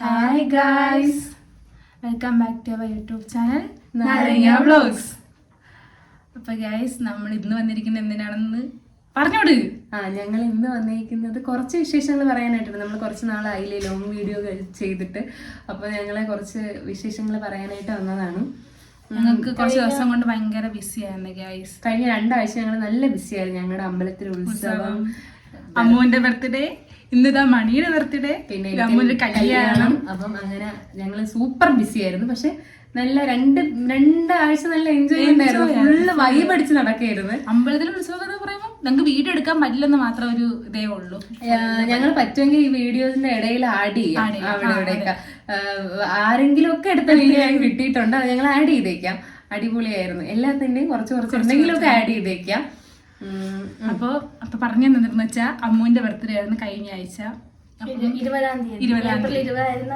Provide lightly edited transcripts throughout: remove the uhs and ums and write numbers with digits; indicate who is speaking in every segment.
Speaker 1: Hi guys, welcome back to our YouTube channel Naranga vlogs. അപ്പോൾ guys, നമ്മൾ ഇന്ന് വന്നിരിക്കുന്നത് എന്തിനാണെന്ന് പറഞ്ഞോട്.
Speaker 2: ഞങ്ങൾ ഇന്ന് വന്നിരിക്കുന്നത് കുറച്ച് വിശേഷങ്ങൾ പറയാനായിട്ടുണ്ട്. നമ്മൾ കുറച്ച് നാളായില്ലേ ലോങ് വീഡിയോ ചെയ്തിട്ട്, അപ്പോൾ ഞങ്ങളെ കുറച്ച് വിശേഷങ്ങൾ പറയാനായിട്ട് വന്നതാണ്.
Speaker 1: ഞങ്ങൾക്ക് കുറച്ച് ദിവസം കൊണ്ട് ഭയങ്കര ബിസി ആയിരുന്നു ഗായ്സ്.
Speaker 2: കഴിഞ്ഞ 2 ആഴ്ച ഞങ്ങൾ നല്ല ബിസി ആയിരുന്നു. ഞങ്ങളുടെ അമ്പലത്തിൽ ഉത്സവം,
Speaker 1: അമ്മുവിന്റെ ബർത്ത്ഡേ, ഇന്നിതാ മണിയുടെ ബർത്ത്ഡേ, പിന്നെ അമ്മുവിന്റെ കല്യാണം.
Speaker 2: അപ്പം അങ്ങനെ ഞങ്ങൾ സൂപ്പർ ബിസി ആയിരുന്നു. പക്ഷെ നല്ല രണ്ടാഴ്ച നല്ല എൻജോയ് ഉണ്ടായിരുന്നു. ഫുള്ള് വൈബ് അടിച്ച് നടക്കായിരുന്നു.
Speaker 1: അമ്പലത്തിലെ ഉത്സവം എന്ന് പറയുമ്പോൾ ഞങ്ങൾക്ക് വീഡിയോ എടുക്കാൻ പറ്റില്ലെന്ന് മാത്രം ഒരു ഇതേ ഉള്ളൂ.
Speaker 2: ഞങ്ങൾ പറ്റുമെങ്കിൽ ഈ വീഡിയോസിന്റെ ഇടയിൽ ആഡ് ചെയ്യാം. അവിടെ ഇവിടെയൊക്കെ ആരെങ്കിലും ഒക്കെ എടുത്ത വീഡിയോ ഞങ്ങൾക്ക് കിട്ടിയിട്ടുണ്ട്. അത് ഞങ്ങൾ ആഡ് ചെയ്തേക്കാം. അടിപൊളിയായിരുന്നു. എല്ലാത്തിന്റെയും കുറച്ച് എന്തെങ്കിലുമൊക്കെ ആഡ് ചെയ്തേക്കാം.
Speaker 1: അപ്പൊ പറഞ്ഞു തന്നിരുന്നു വെച്ചാ അമ്മുവിന്റെ ബർത്ത്ഡേ ആയിരുന്നു കഴിഞ്ഞ ആഴ്ച. 20-ാം തീയതി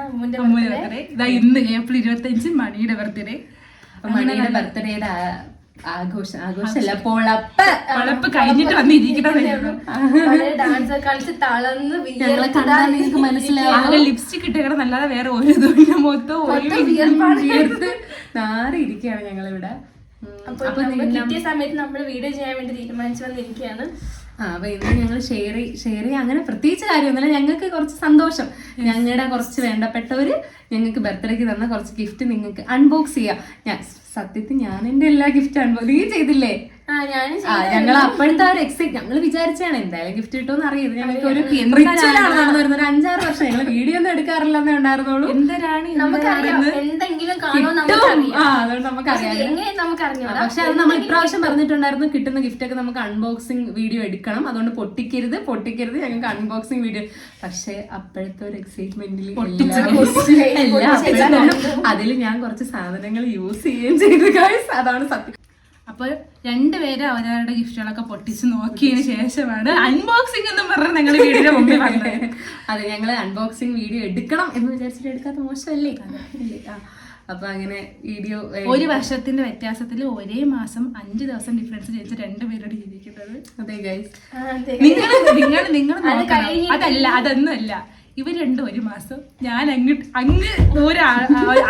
Speaker 1: അമ്മുവിന്റെ ബർത്ത്ഡേ. ഇതാ ഇന്ന് ഏപ്രിൽ 25 മണിയുടെ ബർത്ത്ഡേ.
Speaker 2: മണിയുടെ ബർത്ത്ഡേയുടെ ആഘോഷമല്ല, പൊളപ്പ്
Speaker 1: കഴിഞ്ഞിട്ട് വന്നിരിക്കണതായിരുന്നു.
Speaker 3: ഡാൻസ് കളിച്ച് തളർന്ന്
Speaker 2: മനസ്സിലാവും.
Speaker 1: ലിപ്സ്റ്റിക് ഇട്ടേക്കണം നല്ലാതെ വേറെ ഒരു ഇതും മൊത്തം
Speaker 2: നാറിയിരിക്കുകയാണ് ഞങ്ങളിവിടെ.
Speaker 3: അപ്പൊ കിട്ടിയ സമയത്ത് നമ്മൾ വീഡിയോ ചെയ്യാൻ വേണ്ടി തീരുമാനിച്ചു വന്നിരിക്കുകയാണ്.
Speaker 2: അപ്പൊ ഇന്ന് ഞങ്ങൾ ഷെയർ ചെയ്യാൻ അങ്ങനെ പ്രത്യേകിച്ച് കാര്യമൊന്നുമില്ല. ഞങ്ങൾക്ക് കുറച്ച് സന്തോഷം. ഞങ്ങളുടെ കുറച്ച് വേണ്ടപ്പെട്ടവര് ഞങ്ങൾക്ക് ബർത്ത്ഡേക്ക് തന്ന കുറച്ച് ഗിഫ്റ്റ് നിങ്ങൾക്ക് അൺബോക്സ് ചെയ്യാം. സത്യത്തിൽ ഞാൻ എന്റെ എല്ലാ ഗിഫ്റ്റ് നീ ചെയ്തില്ലേ? ഞങ്ങൾ അപ്പോഴത്തെ ഒരു എക്സൈറ്റ് ഞങ്ങൾ വിചാരിച്ചാണ് എന്തായാലും ഗിഫ്റ്റ് കിട്ടുമെന്ന് അറിയത്. ഞങ്ങൾക്ക് ഒരു റിച്വലാണ് നടന്നിരുന്നത്. ഒരു 5-6 വർഷം ഞങ്ങൾ വീഡിയോ ഒന്നും എടുക്കാറില്ലെന്നേ ഉണ്ടായിരുന്നുള്ളൂ.
Speaker 3: എന്തെങ്കിലും
Speaker 2: അതുകൊണ്ട് നമുക്കറിയാം. പക്ഷെ അത് നമ്മൾ ഇപ്രാവശ്യം പറഞ്ഞിട്ടുണ്ടായിരുന്നു, കിട്ടുന്ന ഗിഫ്റ്റ് ഒക്കെ നമുക്ക് അൺബോക്സിംഗ് വീഡിയോ എടുക്കണം. അതുകൊണ്ട് പൊട്ടിക്കരുത് ഞങ്ങൾക്ക് അൺബോക്സിംഗ് വീഡിയോ. പക്ഷെ അപ്പോഴത്തെ ഒരു എക്സൈറ്റ്മെന്റിൽ അതിൽ ഞാൻ കുറച്ച് സാധനങ്ങൾ യൂസ് ചെയ്യുകയും ചെയ്തു ഗൈസ്. അതാണ് സത്യം.
Speaker 1: അപ്പോൾ രണ്ടുപേരും അവരവരുടെ ഗിഫ്റ്റുകളൊക്കെ പൊട്ടിച്ച് നോക്കിയതിന് ശേഷമാണ് അൺബോക്സിംഗ് എന്ന് പറഞ്ഞാൽ ഞങ്ങൾ വീഡിയോ മുമ്പിൽ വന്നത്.
Speaker 2: അതെ, ഞങ്ങൾ അൺബോക്സിംഗ് വീഡിയോ എടുക്കണം എന്ന് വിചാരിച്ചിട്ട് എടുക്കാത്ത മോശമല്ലേ? അപ്പൊ അങ്ങനെ വീഡിയോ
Speaker 1: 1 വർഷത്തിന്റെ വ്യത്യാസത്തിൽ ഒരേ മാസം 5 ദിവസം ഡിഫറൻസ് ജയിച്ച് രണ്ടുപേരോട് ജീവിക്കുന്നത്.
Speaker 2: അതെ ഗൈസ്,
Speaker 1: നിങ്ങൾ അതല്ല, അതൊന്നുമല്ല. ഇവർ രണ്ടും 1 മാസം, ഞാൻ അങ്ങ്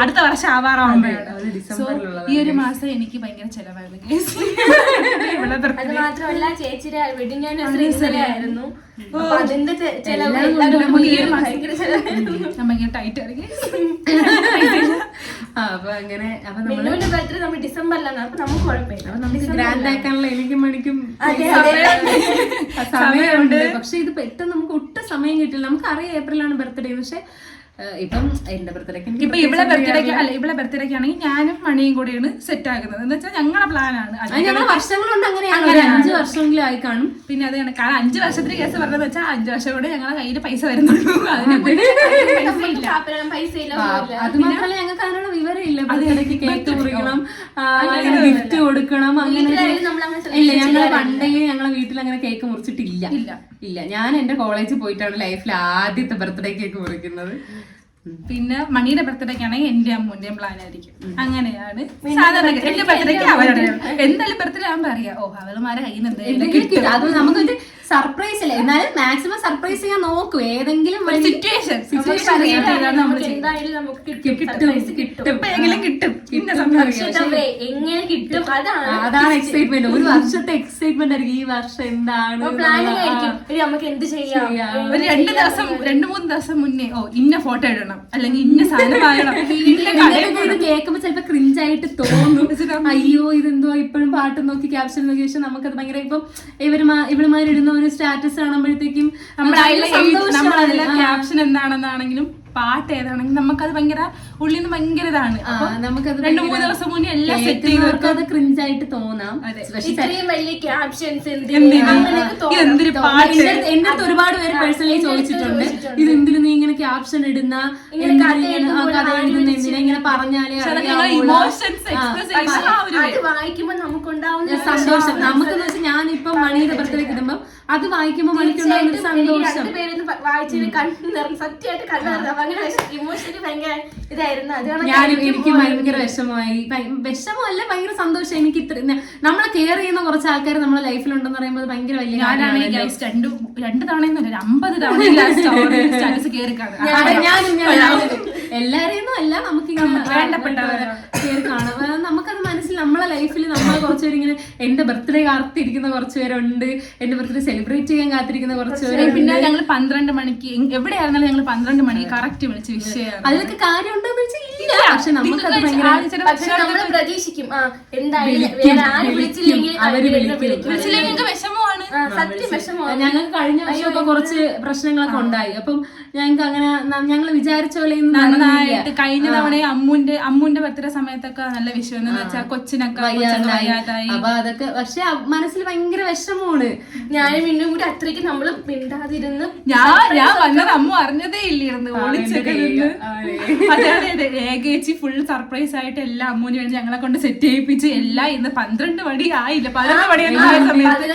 Speaker 1: അടുത്ത വർഷം ആവാറാവുമ്പോഴാണ്. സോ ഈ 1 മാസം എനിക്ക് ഭയങ്കര ചെലവായിരുന്നു.
Speaker 3: അത് മാത്രമല്ല, ചേച്ചിയുടെ വെഡിങ് ആനിവേഴ്സറി ആയിരുന്നു. അതിന്റെ
Speaker 1: ഭയങ്കര ടൈറ്റ് ഇറങ്ങി.
Speaker 2: അപ്പൊ അങ്ങനെ
Speaker 3: ബർത്ത്ഡേ നമ്മൾ ഡിസംബറിലാണ്. അപ്പൊ നമുക്ക് കുഴപ്പമില്ല,
Speaker 2: നമുക്ക് ഗ്രാൻഡ് ആക്കാനുള്ള എനിക്കും മണിക്കും സമയമുണ്ട്. പക്ഷെ ഇത് പെട്ടെന്ന് നമുക്ക് ഒട്ടും സമയം കിട്ടില്ല. നമുക്കറിയാം ഏപ്രിലാണ് ബർത്ത്ഡേ. പക്ഷെ ഇപ്പം എന്റെ ബർത്ത്ഡേക്ക്
Speaker 1: ഇപ്പൊ ഇവിടെ ബർത്ത്ഡേക്ക് ആണെങ്കിൽ ഞാനും മണിയും കൂടെയാണ് സെറ്റ് ആകുന്നത്. എന്ന് വെച്ചാൽ ഞങ്ങളുടെ പ്ലാനാണ്.
Speaker 2: വർഷങ്ങളുണ്ട് അങ്ങനെയാണ്. 5 വർഷമെങ്കിലും ആയി കാണും.
Speaker 1: പിന്നെ അത് കാരണം 5 വർഷത്തിന് കേസ് പറഞ്ഞതെന്ന് വെച്ചാൽ 5 വർഷം കൂടെ ഞങ്ങളുടെ കയ്യിൽ പൈസ വരുന്നുള്ളൂ.
Speaker 2: അത് മാത്രമല്ല ഞങ്ങൾക്ക് അതിനുള്ള വിവരമില്ല. ബർത്ത്ഡേക്ക് കേക്ക് മുറിക്കണം, ഗിഫ്റ്റ് കൊടുക്കണം, അങ്ങനെ ഇല്ല. ഞങ്ങളെ പണ്ടേ ഞങ്ങളെ വീട്ടിൽ അങ്ങനെ കേക്ക് മുറിച്ചിട്ടില്ല. ഇല്ല, ഞാൻ എന്റെ കോളേജിൽ പോയിട്ടാണ് ലൈഫിൽ ആദ്യത്തെ ബർത്ത്ഡേ കേക്ക് മുറിക്കുന്നത്.
Speaker 1: പിന്നെ മണിയുടെ ബർത്ത്ഡേക്ക് ആണെങ്കിൽ എന്റെ അമ്മൂന്റെയും പ്ലാൻ ആയിരിക്കും. അങ്ങനെയാണ് സാധാരണ. എന്റെ ബർത്ത്ഡേക്ക് അവരുടെ എന്തായാലും ബർത്ത്ഡേ ആകുമ്പോ അറിയാം, അവളുമാരെ കയ്യിൽ നിന്ന്
Speaker 2: അത് നമുക്കൊരു സർപ്രൈസ് അല്ലേ. എന്നാലും മാക്സിമം സർപ്രൈസ് ചെയ്യാൻ നോക്കും. ഏതെങ്കിലും
Speaker 1: സിറ്റുവേഷൻ
Speaker 3: എങ്ങനെ കിട്ടും,
Speaker 2: അതാണ് എക്സൈറ്റ്മെന്റ്. 1 വർഷത്തെ എക്സൈറ്റ്മെന്റ് ആയിരിക്കും. ഈ വർഷം എന്താണ്
Speaker 3: നമുക്ക് എന്ത് ചെയ്യാം.
Speaker 1: ഒരു 2-3 ദിവസം മുന്നേ ഇന്ന ഫോട്ടോ ഇടണം, അല്ലെങ്കിൽ ഇന്ന സാധനം വാങ്ങണം.
Speaker 2: ഇത് കേൾക്കുമ്പോ ചിലപ്പോ ക്രിഞ്ചായിട്ട് തോന്നും. അയ്യോ ഇതെന്തോ ഇപ്പോഴും പാട്ട് നോക്കി ക്യാപ്ഷൻ നോക്കി. പക്ഷെ നമുക്കത് ഭയങ്കര ഇപ്പം ഇവളുമാരിടുന്ന ഒരു സ്റ്റാറ്റസ് കാണുമ്പോഴത്തേക്കും
Speaker 1: നമ്മളതിലെ ക്യാപ്ഷൻ എന്താണെന്നാണെങ്കിലും പാട്ട് ഏതാണെങ്കിലും നമുക്കത് ഭയങ്കര ഉള്ളിൽ നിന്ന് ഭയങ്കര ഇതാണ്.
Speaker 2: നമുക്കത്
Speaker 1: 2-3 ദിവസം മുന്നേ എല്ലാം സെറ്റ് ചെയ്ത്
Speaker 2: അത് ക്രിഞ്ചായിട്ട് തോന്നാം.
Speaker 3: ഇത്രയും വലിയ ക്യാപ്ഷൻസ്
Speaker 1: എന്തൊരു പാട്ട്.
Speaker 2: എന്റെ അടുത്ത് ഒരുപാട് പേര് പേഴ്സണലി ചോദിച്ചിട്ടുണ്ട്, ഇത് എന്തിനു നീ ഇങ്ങനെ ക്യാപ്ഷൻ ഇടുന്ന, കഥ എഴുതുന്ന എന്തിനാ ഇങ്ങനെ പറഞ്ഞാലേ
Speaker 3: വായിക്കുമ്പോ നമുക്കുണ്ടാവുന്ന
Speaker 2: സന്തോഷം. നമുക്കെന്ന് വെച്ചാൽ ഞാനിപ്പം മണിയുടെ ബർത്ത്ഡേക്ക് ഇടുമ്പോ അത് വായിക്കുമ്പോ മണിക്കുണ്ടാവുന്ന സന്തോഷം.
Speaker 3: സത്യമായിട്ട് കണ്ടു. അങ്ങനെ ഇമോഷണലി ഭയങ്കര ഇതായിരുന്നു.
Speaker 2: എനിക്ക് ഭയങ്കര വിഷമല്ല, ഭയങ്കര സന്തോഷം. എനിക്ക് ഇത്ര നമ്മളെ കെയർ ചെയ്യുന്ന കുറച്ച് ആൾക്കാർ നമ്മുടെ ലൈഫിലുണ്ടെന്ന് പറയുമ്പോൾ ഭയങ്കര വലിയ.
Speaker 1: ഞാനാണെങ്കിൽ 2 തവണയൊന്നുമല്ല 50 തവണ സ്റ്റാറ്റസ് കയറി
Speaker 2: ഞാനും എല്ലാരെയും അല്ല, നമുക്ക് വേണ്ടപ്പെട്ടവരെ പേര് കാണാം. നമുക്കത് മനസ്സിൽ നമ്മളെ ലൈഫിൽ നമ്മളെ കുറച്ചുപേര് ഇങ്ങനെ എന്റെ ബർത്ത്ഡേ കാത്തിരിക്കുന്ന കുറച്ചുപേരുണ്ട്, എന്റെ ബർത്ത്ഡേ സെലിബ്രേറ്റ് ചെയ്യാൻ കാത്തിരിക്കുന്ന കുറച്ചുപേര്.
Speaker 1: പിന്നെ ഞങ്ങൾ 12 മണിക്ക് എവിടെയായിരുന്നാലും ഞങ്ങൾ 12 മണിക്ക് കറക്റ്റ് വിളിച്ച് വിഷയം.
Speaker 2: അതിലൊക്കെ കാര്യമുണ്ടോന്ന് വെച്ചാൽ ഇല്ല. പക്ഷെ നമുക്കത്
Speaker 3: നമ്മൾ പ്രതീക്ഷിക്കും എന്തായാലും
Speaker 1: വിഷമമാണ്,
Speaker 3: സത്യം വിഷമമാണ്.
Speaker 2: ഞങ്ങൾക്ക് കഴിഞ്ഞ വർഷമൊക്കെ കുറച്ച് പ്രശ്നങ്ങളൊക്കെ ഉണ്ടായി. അപ്പം ഞങ്ങൾക്ക് അങ്ങനെ ഞങ്ങൾ വിചാരിച്ച പോലെ
Speaker 1: നന്നായിട്ട് കഴിഞ്ഞ തവണ അമ്മുന്റെ ബർത്ത്ഡേ സമയത്തൊക്കെ നല്ല വിഷയം എന്ന് വെച്ചാൽ കൊച്ചിനൊക്കെ വയ്യാതായി.
Speaker 2: അപ്പൊ അതൊക്കെ പക്ഷെ മനസ്സിൽ ഭയങ്കര വിഷമമാണ്.
Speaker 3: ഞാനും ഇന്നും കൂടി അത്രയ്ക്ക് നമ്മള് മിണ്ടാതിരുന്ന്
Speaker 1: ഞാൻ വന്നത് അമ്മ അറിഞ്ഞതേ ഇല്ലായിരുന്നു, ഒളിച്ചൊക്കെ നിന്ന്. അതെ ഏകേച്ചി ഫുൾ സർപ്രൈസ് ആയിട്ട് എല്ലാം അമ്മൂന് വേണ്ടി ഞങ്ങളെ കൊണ്ട് സെറ്റ് ചെയ്യിപ്പിച്ച് എല്ലാം ഇന്ന് 12 മണി ആയില്ല, 11 മണിയൊന്നും ആയ സമയത്ത്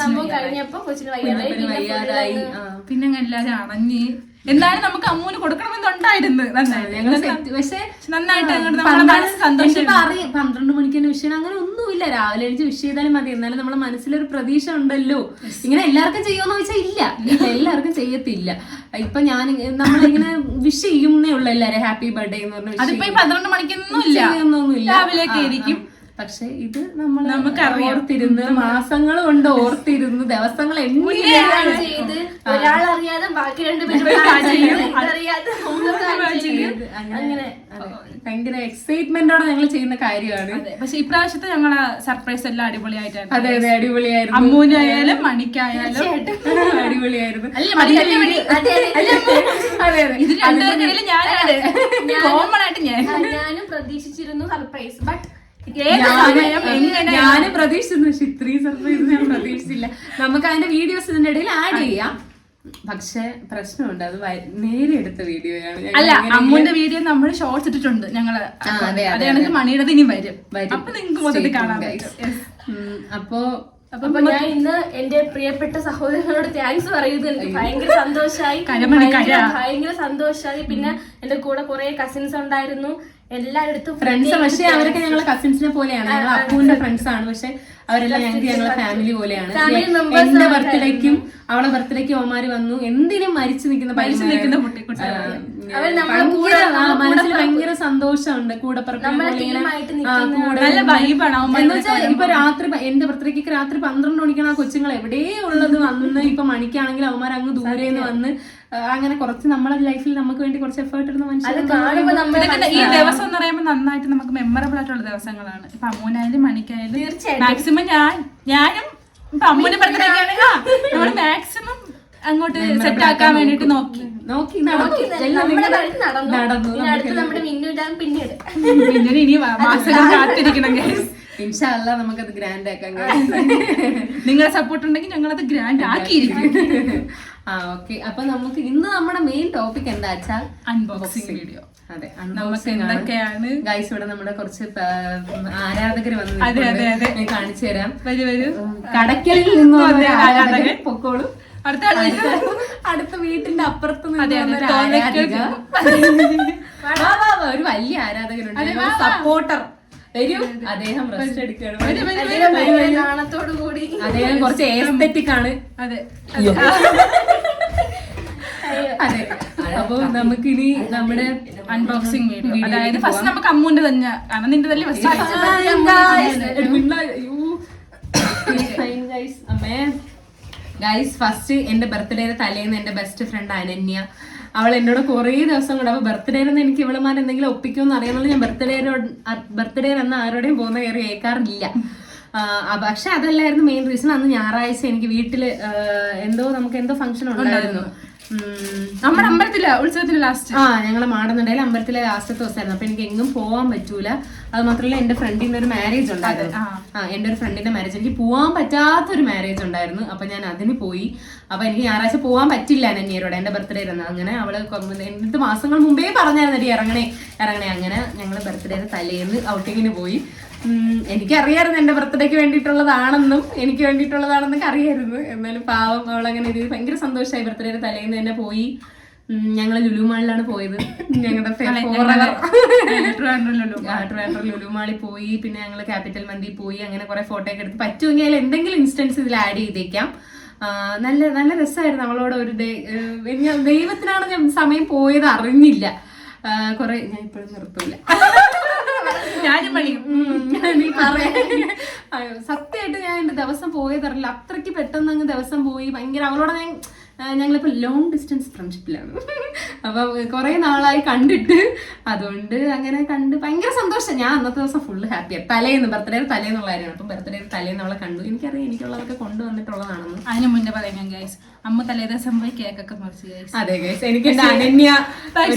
Speaker 3: സംഭവം കഴിഞ്ഞപ്പോ കൊച്ചിന്
Speaker 2: വയ്യാതായി.
Speaker 1: പിന്നെ എല്ലാരും അണഞ്ഞ്. എന്തായാലും നമുക്ക് അമ്മൂന് കൊടുക്കണമെന്നുണ്ടായിരുന്നു.
Speaker 2: പക്ഷെ
Speaker 1: നന്നായിട്ട്
Speaker 2: 12 മണിക്ക് തന്നെ വിഷയം അങ്ങനെ ഒന്നുമില്ല. രാവിലെ എഴുതി വിഷ് ചെയ്താലും മതി. എന്നാലും നമ്മുടെ മനസ്സിലൊരു പ്രതീക്ഷ ഉണ്ടല്ലോ. ഇങ്ങനെ എല്ലാവർക്കും ചെയ്യുമെന്ന് ചോദിച്ചാൽ ഇല്ല, എല്ലാവർക്കും ചെയ്യത്തില്ല. ഇപ്പൊ ഞാൻ നമ്മളിങ്ങനെ വിഷ് ചെയ്യുന്നേ ഉള്ളു എല്ലാരും ഹാപ്പി ബർത്ത്ഡേ എന്ന് പറഞ്ഞു.
Speaker 1: അതിപ്പോ 12 മണിക്കൊന്നും ഇല്ല, രാവിലെയൊക്കെ ആയിരിക്കും.
Speaker 2: പക്ഷെ ഇത് നമുക്ക് ഓർത്തിരുന്ന് മാസങ്ങൾ കൊണ്ട് ഓർത്തിരുന്ന് ദിവസങ്ങൾ
Speaker 3: ചെയ്ത് ഒരാളറിയാതെ ബാക്കി രണ്ടുപേരും
Speaker 2: അങ്ങനെ ഭയങ്കര എക്സൈറ്റ്മെന്റോടെ ഞങ്ങൾ ചെയ്യുന്ന കാര്യമാണ്.
Speaker 1: പക്ഷെ ഇപ്രാവശ്യത്തെ ഞങ്ങളെ സർപ്രൈസ് എല്ലാം അടിപൊളിയായിട്ടാണ്.
Speaker 2: അതെ അതെ അടിപൊളിയായിരുന്നു.
Speaker 1: അമ്മൂനായാലും മണിക്കായാലും
Speaker 2: അടിപൊളിയായിരുന്നു.
Speaker 1: ഇത് രണ്ടുപേർക്കിടയിൽ
Speaker 3: ഞാനും പ്രതീക്ഷിച്ചിരുന്നു സർപ്രൈസ്. ബട്ട്
Speaker 2: ഞാനും പ്രതീക്ഷിച്ചിരുന്നു, പക്ഷെ ഇത്രയും സർപ്രൈസ് ഞാൻ പ്രതീക്ഷിച്ചില്ല. നമുക്ക് അതിന്റെ വീഡിയോസ് ഇതിന്റെ ഇടയിൽ ആഡ് ചെയ്യാം. പക്ഷെ പ്രശ്നമുണ്ട്, അത് നേരെ എടുത്ത വീഡിയോയാണ്.
Speaker 1: അല്ല, അമ്മുന്റെ വീഡിയോ നമ്മൾ ഷോർട്സ് ഇട്ടിട്ടുണ്ട് ഞങ്ങള്. അതായത് മണിയുടെ ഇനി വരും, അപ്പൊ നിങ്ങൾക്ക് മൊത്തത്തിൽ കാണാൻ പറ്റും.
Speaker 3: അപ്പൊ ഞാൻ ഇന്ന് എന്റെ പ്രിയപ്പെട്ട സഹോദരങ്ങളോട് താങ്ക്സ് പറയുന്നത് എനിക്ക് ഭയങ്കര സന്തോഷായി, ഭയങ്കര സന്തോഷായി. പിന്നെ എന്റെ കൂടെ കുറെ കസിൻസ് ഉണ്ടായിരുന്നു, എല്ലായിടത്തും
Speaker 2: ഫ്രണ്ട്സ്. പക്ഷെ അവരൊക്കെ ഞങ്ങളെ കസിൻസിനെ പോലെയാണ്, ഞങ്ങൾ അപ്പൂന്റെ ഫ്രണ്ട്സ് ആണ്. പക്ഷെ അവരെല്ലാം ഞങ്ങൾക്ക് ഞങ്ങളെ ഫാമിലി പോലെയാണ്. എന്റെ ബർത്ത്ഡേക്കും അവളെ ബർത്ത്ഡേക്കും അവന്മാര് വന്നു. എന്തിനും മരിച്ചു നിൽക്കുന്ന മനസ്സിൽ ഭയങ്കര സന്തോഷമുണ്ട്. കൂടെ ഇപ്പൊ രാത്രി എന്റെ ബർത്ത്ഡേക്ക് രാത്രി 12 മണിക്കാണ് ആ കൊച്ചുങ്ങൾ എവിടെയേ ഉള്ളത് വന്ന്. ഇപ്പൊ മണിക്കാണെങ്കിൽ അവന്മാർ അങ്ങ് ദൂരേന്ന് വന്ന് അങ്ങനെ കുറച്ച് നമ്മളെ ലൈഫിൽ നമുക്ക് വേണ്ടി കുറച്ച് എഫേർട്ട് ഇടുന്ന മനുഷ്യർ.
Speaker 1: ഈ ദിവസം എന്ന് പറയുമ്പോൾ നന്നായിട്ട് നമുക്ക് മെമ്മറബിൾ ആയിട്ടുള്ള ദിവസങ്ങളാണ്. ഇപ്പൊ അമ്മൂനായാലും മണിക്കായാലും മാക്സിമം ഞാനും ഇപ്പൊ അമ്മൂന്റെ ബർത്ത്ഡേ നമ്മള് മാക്സിമം അങ്ങോട്ട് സെറ്റ് ആക്കാൻ വേണ്ടിട്ട് നോക്കി പിന്നീട് ഇനി മാസം കാത്തിരിക്കണം.
Speaker 2: ഇൻഷാ അല്ലാഹ് നമുക്കത് ഗ്രാൻഡ് ആക്കാൻ.
Speaker 1: നിങ്ങളുടെ സപ്പോർട്ട് ഉണ്ടെങ്കിൽ ഞങ്ങളത് ഗ്രാൻഡ് ആക്കിയിരിക്കും.
Speaker 2: ഓക്കെ. അപ്പൊ നമുക്ക് ഇന്ന് നമ്മുടെ മെയിൻ ടോപ്പിക് എന്താ വെച്ചാൽ
Speaker 1: അൺബോക്സിംഗ് വീഡിയോ.
Speaker 2: അതെ,
Speaker 1: നമുക്ക് എന്തൊക്കെയാണ്
Speaker 2: ഗൈസ് ഇവിടെ നമ്മുടെ കുറച്ച് ആരാധകര് വന്ന് കാണിച്ചു തരാം. കടയ്ക്കലിൽ നിന്നും ആരാധകൻ പൊക്കോളും. അടുത്ത വീട്ടിന്റെ അപ്പുറത്ത് ഒരു വലിയ ആരാധകരുണ്ട്, സപ്പോർട്ടർ. അദ്ദേഹം റെസ്റ്റ് എടുക്കുകയാണ്. അദ്ദേഹം കുറച്ച് എസ്തെറ്റിക് ആണ്. അതെ. അതെ. അപ്പൊ നമുക്കിനി നമ്മുടെ
Speaker 1: അൺബോക്സിംഗ് വീഡിയോ, അതായത് ഫസ്റ്റ് നമുക്ക് അമ്മൂന്റെ തന്നെ, കാരണം നിന്റെ തന്നെ
Speaker 2: ഗൈസ്. ഫസ്റ്റ് എന്റെ ബർത്ത്ഡേയുടെ തലേന്ന് എന്റെ ബെസ്റ്റ് ഫ്രണ്ട് അനന്യ, അവൾ എന്നോട് കുറേ ദിവസം കൊണ്ട്, അപ്പൊ ബർത്ത്ഡേന്ന് എനിക്ക് ഇവളുമാർ എന്തെങ്കിലും ഒപ്പിക്കുമെന്ന് അറിയാമെന്നുള്ള ഞാൻ ബർത്ത്ഡേ എന്ന ആരോടെയും പോകുന്ന കയറി കേൾക്കാറില്ല. പക്ഷെ അതല്ലായിരുന്നു മെയിൻ റീസൺ. അന്ന് ഞായറാഴ്ച എനിക്ക് വീട്ടില് നമുക്ക് എന്തോ ഫംഗ്ഷൻ ഉണ്ടായിരുന്നു.
Speaker 1: നമ്മുടെ അമ്പലത്തിലെ ഉത്സവത്തിന് ലാസ്റ്റ്.
Speaker 2: ഞങ്ങളെ മാടുന്നുണ്ടായാലും അമ്പലത്തിലെ ലാസ്റ്റത്തെ ദിവസമായിരുന്നു. അപ്പൊ എനിക്ക് എങ്ങും പോവാൻ പറ്റൂല. അത് മാത്രമല്ല എന്റെ ഫ്രണ്ടിന്റെ ഒരു മാരേജ് ഉണ്ടായിരുന്നു. എന്റെ ഒരു ഫ്രണ്ടിന്റെ മാരേജ്, എനിക്ക് പോവാൻ പറ്റാത്തൊരു മാരേജ് ഉണ്ടായിരുന്നു. അപ്പൊ ഞാൻ അതിന് പോയി. അപ്പൊ എനിക്ക് ഞായറാഴ്ച പോവാൻ പറ്റില്ല അനന്യരോട്, എന്റെ ബർത്ത്ഡേ ഇരുന്ന്. അങ്ങനെ അവള് എന്നിട്ട് മാസങ്ങൾ മുമ്പേ പറഞ്ഞായിരുന്നു ഇറങ്ങണേ. അങ്ങനെ ഞങ്ങള് ബർത്ത്ഡേയുടെ തലേന്ന് ഔട്ടിങ്ങിന് പോയി. എനിക്കറിയായിരുന്നു എന്റെ ബർത്ത്ഡേക്ക് വേണ്ടിയിട്ടുള്ളതാണെന്നും എനിക്ക് വേണ്ടിയിട്ടുള്ളതാണെന്നൊക്കെ അറിയായിരുന്നു. എന്നാലും പാവം അവളങ്ങനെ ഇത് ഭയങ്കര സന്തോഷമായി. ബർത്ത്ഡേയുടെ തലേന്ന് തന്നെ പോയി. ഞങ്ങള് ലുലു മാളിലാണ് പോയത്. ഞങ്ങളുടെ ട്രിവാൻഡ്രം ലുലു മാളിൽ പോയി. പിന്നെ ഞങ്ങള് ക്യാപിറ്റൽ മന്തി പോയി. അങ്ങനെ കുറെ ഫോട്ടോ ഒക്കെ എടുത്ത് പറ്റുമെങ്കിൽ എന്തെങ്കിലും ഇൻസ്റ്റൻസ് ഇതിൽ ആഡ് ചെയ്തേക്കാം. നല്ല നല്ല രസമായിരുന്നു അവളോട് ഒരു ഡേ. ദൈവത്തിനാണ് ഞാൻ സമയം പോയത് അറിഞ്ഞില്ല. കുറെ ഞാൻ ഇപ്പോഴും നിർത്തൂല,
Speaker 1: ഞാനും പണിയും.
Speaker 2: നീ പറയാ. സത്യമായിട്ട് ഞാൻ എന്റെ ദിവസം പോയതറിയില്ല, അത്രയ്ക്ക് പെട്ടെന്ന് അങ്ങ് ദിവസം പോയി. ഭയങ്കര അവളോട് ഞങ്ങളിപ്പോ ലോങ് ഡിസ്റ്റൻസ് ഫ്രണ്ട്ഷിപ്പിലാണ്. അപ്പൊ കുറെ നാളായി കണ്ടിട്ട്, അതുകൊണ്ട് അങ്ങനെ കണ്ട് ഭയങ്കര സന്തോഷം. ഞാൻ അന്നത്തെ ദിവസം ഫുള്ള് ഹാപ്പിയാണ്. തലേന്ന് ബർത്ത്ഡേ തലേന്നുള്ളതായിരുന്നു. അപ്പം ബർത്ത്ഡേ തലേന്ന് അവളെ കണ്ടു. എനിക്കറിയാം എനിക്കുള്ളതൊക്കെ കൊണ്ടുവന്നിട്ടുള്ളതാണെന്ന്.
Speaker 1: അതിന് മുന്നേ പറയാം ഗൈസ്, അമ്മ തലേദിവസം പോയി കേക്കൊക്കെ മുറിച്ച് ഗൈസ്.
Speaker 2: അതെ ഗൈസ്, എനിക്ക് എന്റെ അനന്യ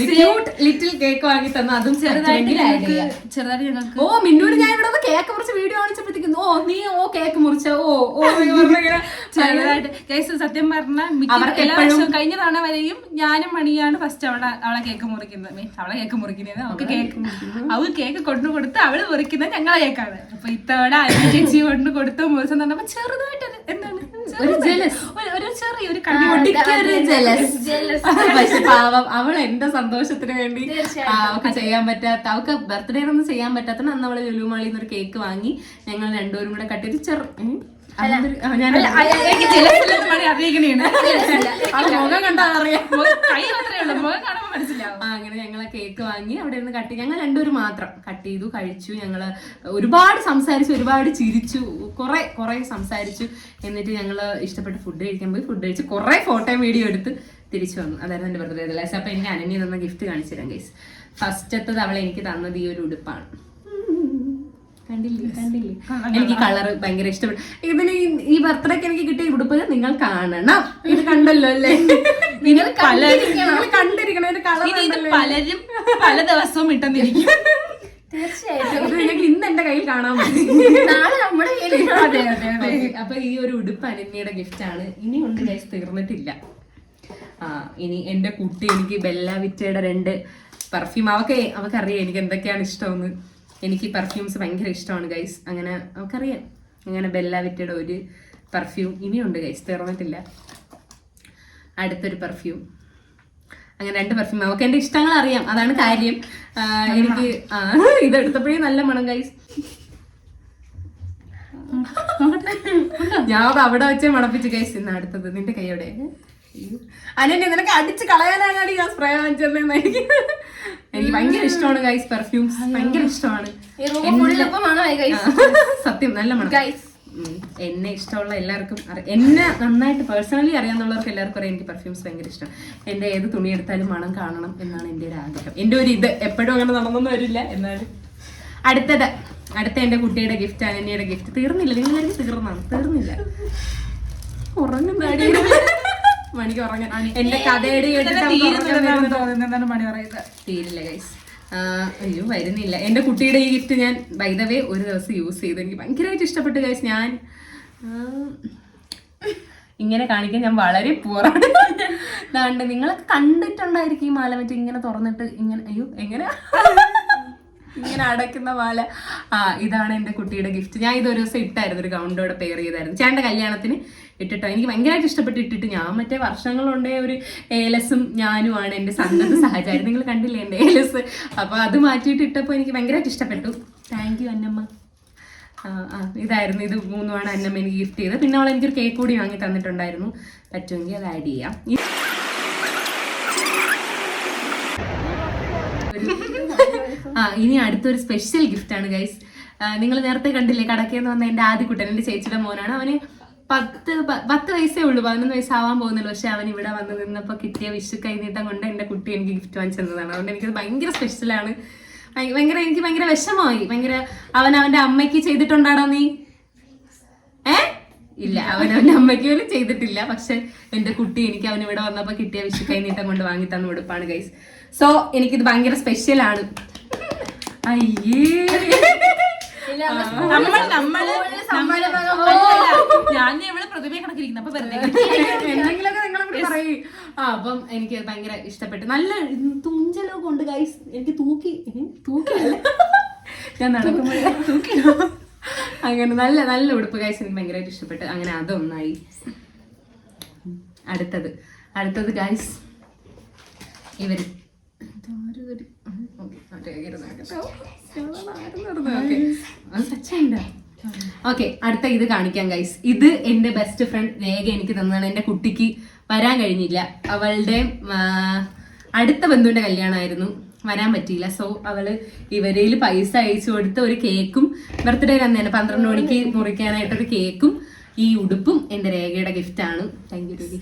Speaker 2: ലിറ്റിൽ കേക്ക് വാങ്ങി തന്നു. അതും ചെറുതായിട്ട്
Speaker 1: ഞങ്ങൾക്ക്
Speaker 2: ഓ മിന്നോട് ഞാൻ ഇവിടെ കേക്ക് മുറിച്ച് വീഡിയോ കാണിച്ചപ്പോഴത്തേക്കും നീ കേക്ക് മുറിച്ച
Speaker 1: ചെറുതായിട്ട് ഗൈസ്. സത്യം പറഞ്ഞാൽ എല്ലാ വർഷവും കഴിഞ്ഞ തവണ വരെയും ഞാനും മണിയാണ് ഫസ്റ്റ് അവളെ കേക്ക് മുറിക്കുന്നത്. മീൻസ് അവളെ കേക്ക് മുറിക്കുന്നത്, അവൾക്ക് കേക്ക് കൊണ്ടു കൊടുത്ത് അവള് മുറിക്കുന്നത് ഞങ്ങളെ കേക്കാണ്. അപ്പൊ ഇത്തവണ അനിയ ചേച്ചി കൊണ്ട് കൊടുത്ത് മുറിച്ചെന്ന് പറഞ്ഞപ്പോ ചെറുതായിട്ട് എന്താണ് ഒരു ചെറിയൊരു
Speaker 2: പക്ഷെ പാവം അവൾ എന്റെ സന്തോഷത്തിന് വേണ്ടി അവൾക്ക് ചെയ്യാൻ പറ്റാത്ത, അവൾക്ക് ബർത്ത്ഡേ ഒന്നും ചെയ്യാൻ പറ്റാത്ത അന്ന് അവള് ലുലുമാളിന്ന് ഒരു കേക്ക് വാങ്ങി ഞങ്ങൾ രണ്ടുപേരും കൂടെ കട്ട് ചെയ്ത് മുഖം കണ്ടാ അറിയാം, അങ്ങനെ ഞങ്ങളെ കേക്ക് വാങ്ങി അവിടെ നിന്ന് കട്ട് ചെയ്ത് ഞങ്ങൾ രണ്ടുപേരും മാത്രം കട്ട് ചെയ്തു, കഴിച്ചു. ഞങ്ങള് ഒരുപാട് സംസാരിച്ചു, ഒരുപാട് ചിരിച്ചു, കുറെ സംസാരിച്ചു. എന്നിട്ട് ഞങ്ങള് ഇഷ്ടപ്പെട്ട് ഫുഡ് കഴിക്കാൻ പോയി. ഫുഡ് കഴിച്ച് കുറെ ഫോട്ടോ വീഡിയോ എടുത്ത് തിരിച്ചു വന്നു. അതായിരുന്നു എന്റെ ബർത്ത്ഡേ ഡേസ്. അപ്പൊ എനിക്ക് അനന്യ തന്ന ഗിഫ്റ്റ് കാണിച്ചു തരാം ഗൈസ്. ഫസ്റ്റത്തത് അവളെ എനിക്ക് തന്നത് ഈ ഒരു ഉടുപ്പാണ്. കണ്ടില്ലേ എനിക്ക് കളർ ഭയങ്കര ഇഷ്ടപ്പെട്ടു. ഇതിന് ഈ ബർത്ത്ഡേക്ക് എനിക്ക് കിട്ടിയ ഉടുപ്പ് നിങ്ങൾ കാണണം. ഇത് കണ്ടല്ലോ അല്ലേ, നിങ്ങൾ കണ്ടിരിക്കണം.
Speaker 1: പലരും പല ദിവസവും ഇട്ടെന്നിരിക്കും.
Speaker 2: തീർച്ചയായിട്ടും ഇന്ന് എന്റെ കയ്യിൽ കാണാൻ പറ്റും. അപ്പൊ ഈ ഒരു ഉടുപ്പ് അനന്യയുടെ ഗിഫ്റ്റ് ആണ്. ഇനി ഉണ്ട് ഗൈസ്, തീർന്നിട്ടില്ല. ഇനി എന്റെ കുട്ടി എനിക്ക് ബെല്ല വിറ്റയുടെ 2 പെർഫ്യൂം, അവക്കറിയാം എനിക്ക് എന്തൊക്കെയാണ് ഇഷ്ടമെന്ന്. എനിക്ക് പെർഫ്യൂംസ് ഭയങ്കര ഇഷ്ടമാണ് ഗൈസ്. അങ്ങനെ അവക്കറിയാം. അങ്ങനെ ബെല്ല വിറ്റയുടെ ഒരു പെർഫ്യൂം ഇനിയുണ്ട് ഗൈസ്, തീർന്നിട്ടില്ല. അടുത്തൊരു പെർഫ്യൂം, അങ്ങനെ 2 പെർഫ്യൂം. അവർക്ക് എന്റെ ഇഷ്ടങ്ങൾ അറിയാം, അതാണ് കാര്യം. എനിക്ക് ഇതെടുത്തപ്പോഴേ നല്ല മണം ഗൈസ്. ഞാൻ അവിടെ വെച്ചേ മണപ്പിച്ചു ഗൈസ്. ഇന്ന് അടുത്തത് നിന്റെ കൈയോടെ അനന്യ നിനക്ക് അടിച്ച് കളയാനാണ് ഞാൻ സ്പ്രേ വാങ്ങിച്ചതെന്ന്. എനിക്ക് ഭയങ്കര ഇഷ്ടമാണ് ഗൈസ് പെർഫ്യൂംസ്, ഭയങ്കര ഇഷ്ടമാണ്. സത്യം നല്ല മണം. എന്നെ ഇഷ്ടമുള്ള എല്ലാവർക്കും എന്നെ നന്നായിട്ട് പേഴ്സണലി അറിയാവുന്നവർക്ക് എല്ലാവർക്കും അറിയാം എനിക്ക് പെർഫ്യൂംസ് ഭയങ്കര ഇഷ്ടം. എന്റെ ഏത് തുണി എടുത്താലും മണം കാണണം എന്നാണ് എൻ്റെ ഒരു ആഗ്രഹം. എൻ്റെ ഒരു ഇത് എപ്പോഴും അങ്ങനെ നടന്നൊന്നും വരില്ല. എന്നാലും അടുത്ത എന്റെ കുട്ടിയുടെ ഗിഫ്റ്റ്, അനന്യയുടെ ഗിഫ്റ്റ്. തീർന്നില്ല, നിങ്ങൾക്ക് തീർന്നില്ല. ഉറങ്ങുന്ന മണിക്ക് ഉറങ്ങാൻ എന്റെ കഥയുടെ തീരില്ല ഗൈസ്. അയ്യോ വരുന്നില്ല. എന്റെ കുട്ടിയുടെ ഈ ഗിഫ്റ്റ് ഞാൻ ബൈ ദ വേ ഒരു ദിവസം യൂസ് ചെയ്തു. എനിക്ക് ഭയങ്കരമായിട്ട് ഇഷ്ടപ്പെട്ടു ഗൈസ്. ഞാൻ ഇങ്ങനെ കാണിക്കാൻ ഞാൻ വളരെ പൂറാണ്. അതാണ്ട് നിങ്ങളൊക്കെ കണ്ടിട്ടുണ്ടായിരിക്കും ഈ മാല മറ്റേ ഇങ്ങനെ തുറന്നിട്ട് ഇങ്ങനെ, അയ്യോ എങ്ങനെ ഇങ്ങനെ അടയ്ക്കുന്ന മാല. ഇതാണ് എന്റെ കുട്ടിയുടെ ഗിഫ്റ്റ്. ഞാൻ ഇതൊരു ദിവസം ഇട്ടായിരുന്നു, ഒരു ഗൗണ്ടോടെ പെയർ ചെയ്തായിരുന്നു. ചേട്ടൻ്റെ കല്യാണത്തിന് ഇട്ടിട്ടോ. എനിക്ക് ഭയങ്കരമായിട്ട് ഇഷ്ടപ്പെട്ട് ഇട്ടിട്ട്. ഞാൻ മറ്റേ വർഷങ്ങളുണ്ടേ ഒരു ഏലസും ഞാനുമാണ് എന്റെ സന്തത സഹചാരി. നിങ്ങൾ കണ്ടില്ലേ എന്റെ ഏലസ്? അപ്പൊ അത് മാറ്റിയിട്ട് ഇട്ടപ്പോൾ എനിക്ക് ഭയങ്കരമായിട്ട് ഇഷ്ടപ്പെട്ടു. Thank you Annamma. ഇതായിരുന്നു, ഇത് 3 അന്നമ്മ എനിക്ക് ഗിഫ്റ്റ് ചെയ്തത്. പിന്നെ അവൾ എനിക്കൊരു കേക്ക് കൂടി വാങ്ങി തന്നിട്ടുണ്ടായിരുന്നു. പറ്റുമെങ്കിൽ അത് ആഡ് ചെയ്യാം. ഇനി അടുത്തൊരു സ്പെഷ്യൽ ഗിഫ്റ്റ് ആണ് ഗൈസ്. നിങ്ങൾ നേരത്തെ കണ്ടില്ലേ കടക്കേന്ന് വന്ന എന്റെ ആദ്യക്കുട്ടൻ, എന്റെ ചേച്ചിയുടെ മോനാണ്. അവന് 10 വയസ്സേ ഉള്ളൂ, 11 വയസ്സാവാൻ പോകുന്നുള്ളൂ. പക്ഷെ അവൻ ഇവിടെ വന്ന് നിന്നപ്പോൾ കിട്ടിയ വിഷു കൈനീട്ടം കൊണ്ട് എന്റെ കുട്ടി എനിക്ക് ഗിഫ്റ്റ് വാങ്ങിച്ചു തന്നതാണ്. അതുകൊണ്ട് എനിക്കത് ഭയങ്കര സ്പെഷ്യലാണ്. എനിക്ക് ഭയങ്കര വിഷമമായി. അവൻ അവന്റെ അമ്മയ്ക്ക് ചെയ്തിട്ടുണ്ടാടോ നീ? ഇല്ല, അവന്റെ അമ്മയ്ക്ക് പോലും ചെയ്തിട്ടില്ല. പക്ഷെ എന്റെ കുട്ടി എനിക്ക് അവൻ ഇവിടെ വന്നപ്പോ കിട്ടിയ വിഷു കൈനീട്ടം കൊണ്ട് വാങ്ങി തന്ന ഉടുപ്പാണ് ഗൈസ്. സോ എനിക്കിത് ഭയങ്കര സ്പെഷ്യലാണ്. അയ്യേ എന്തെങ്കിലുമൊക്കെ നിങ്ങളെ പറയും. അപ്പം എനിക്ക് ഭയങ്കര ഇഷ്ടപ്പെട്ടു. നല്ല തുഞ്ചലൊക്കെ ഉണ്ട് ഗൈസ്. എനിക്ക് തൂക്കിയല്ല ഞാൻ നടക്കുമ്പോഴേ തൂക്കിയോ. അങ്ങനെ നല്ല ഉടുപ്പ് ഗൈസ്, എനിക്ക് ഭയങ്കരമായിട്ട് ഇഷ്ടപ്പെട്ടു. അങ്ങനെ അതൊന്നായി. അടുത്തത് ഗൈസ്, ഇവര് ഓക്കെ, അടുത്ത ഇത് കാണിക്കാം ഗൈസ്. ഇത് എന്റെ ബെസ്റ്റ് ഫ്രണ്ട് രേഖ എനിക്ക് തന്നതാണ്. എന്റെ കുട്ടിക്ക് വരാൻ കഴിഞ്ഞില്ല, അവളുടെ അടുത്ത ബന്ധുവിന്റെ കല്യാണമായിരുന്നു, വരാൻ പറ്റിയില്ല. സോ അവള് ഇവരേല് പൈസ അയച്ചു കൊടുത്ത ഒരു കേക്കും, ബർത്ത്ഡേ തന്നെ 12 മണിക്ക് മുറിക്കാനായിട്ടൊരു കേക്കും ഈ ഉടുപ്പും എന്റെ രേഖയുടെ ഗിഫ്റ്റ് ആണ്. താങ്ക് യു രേഖ.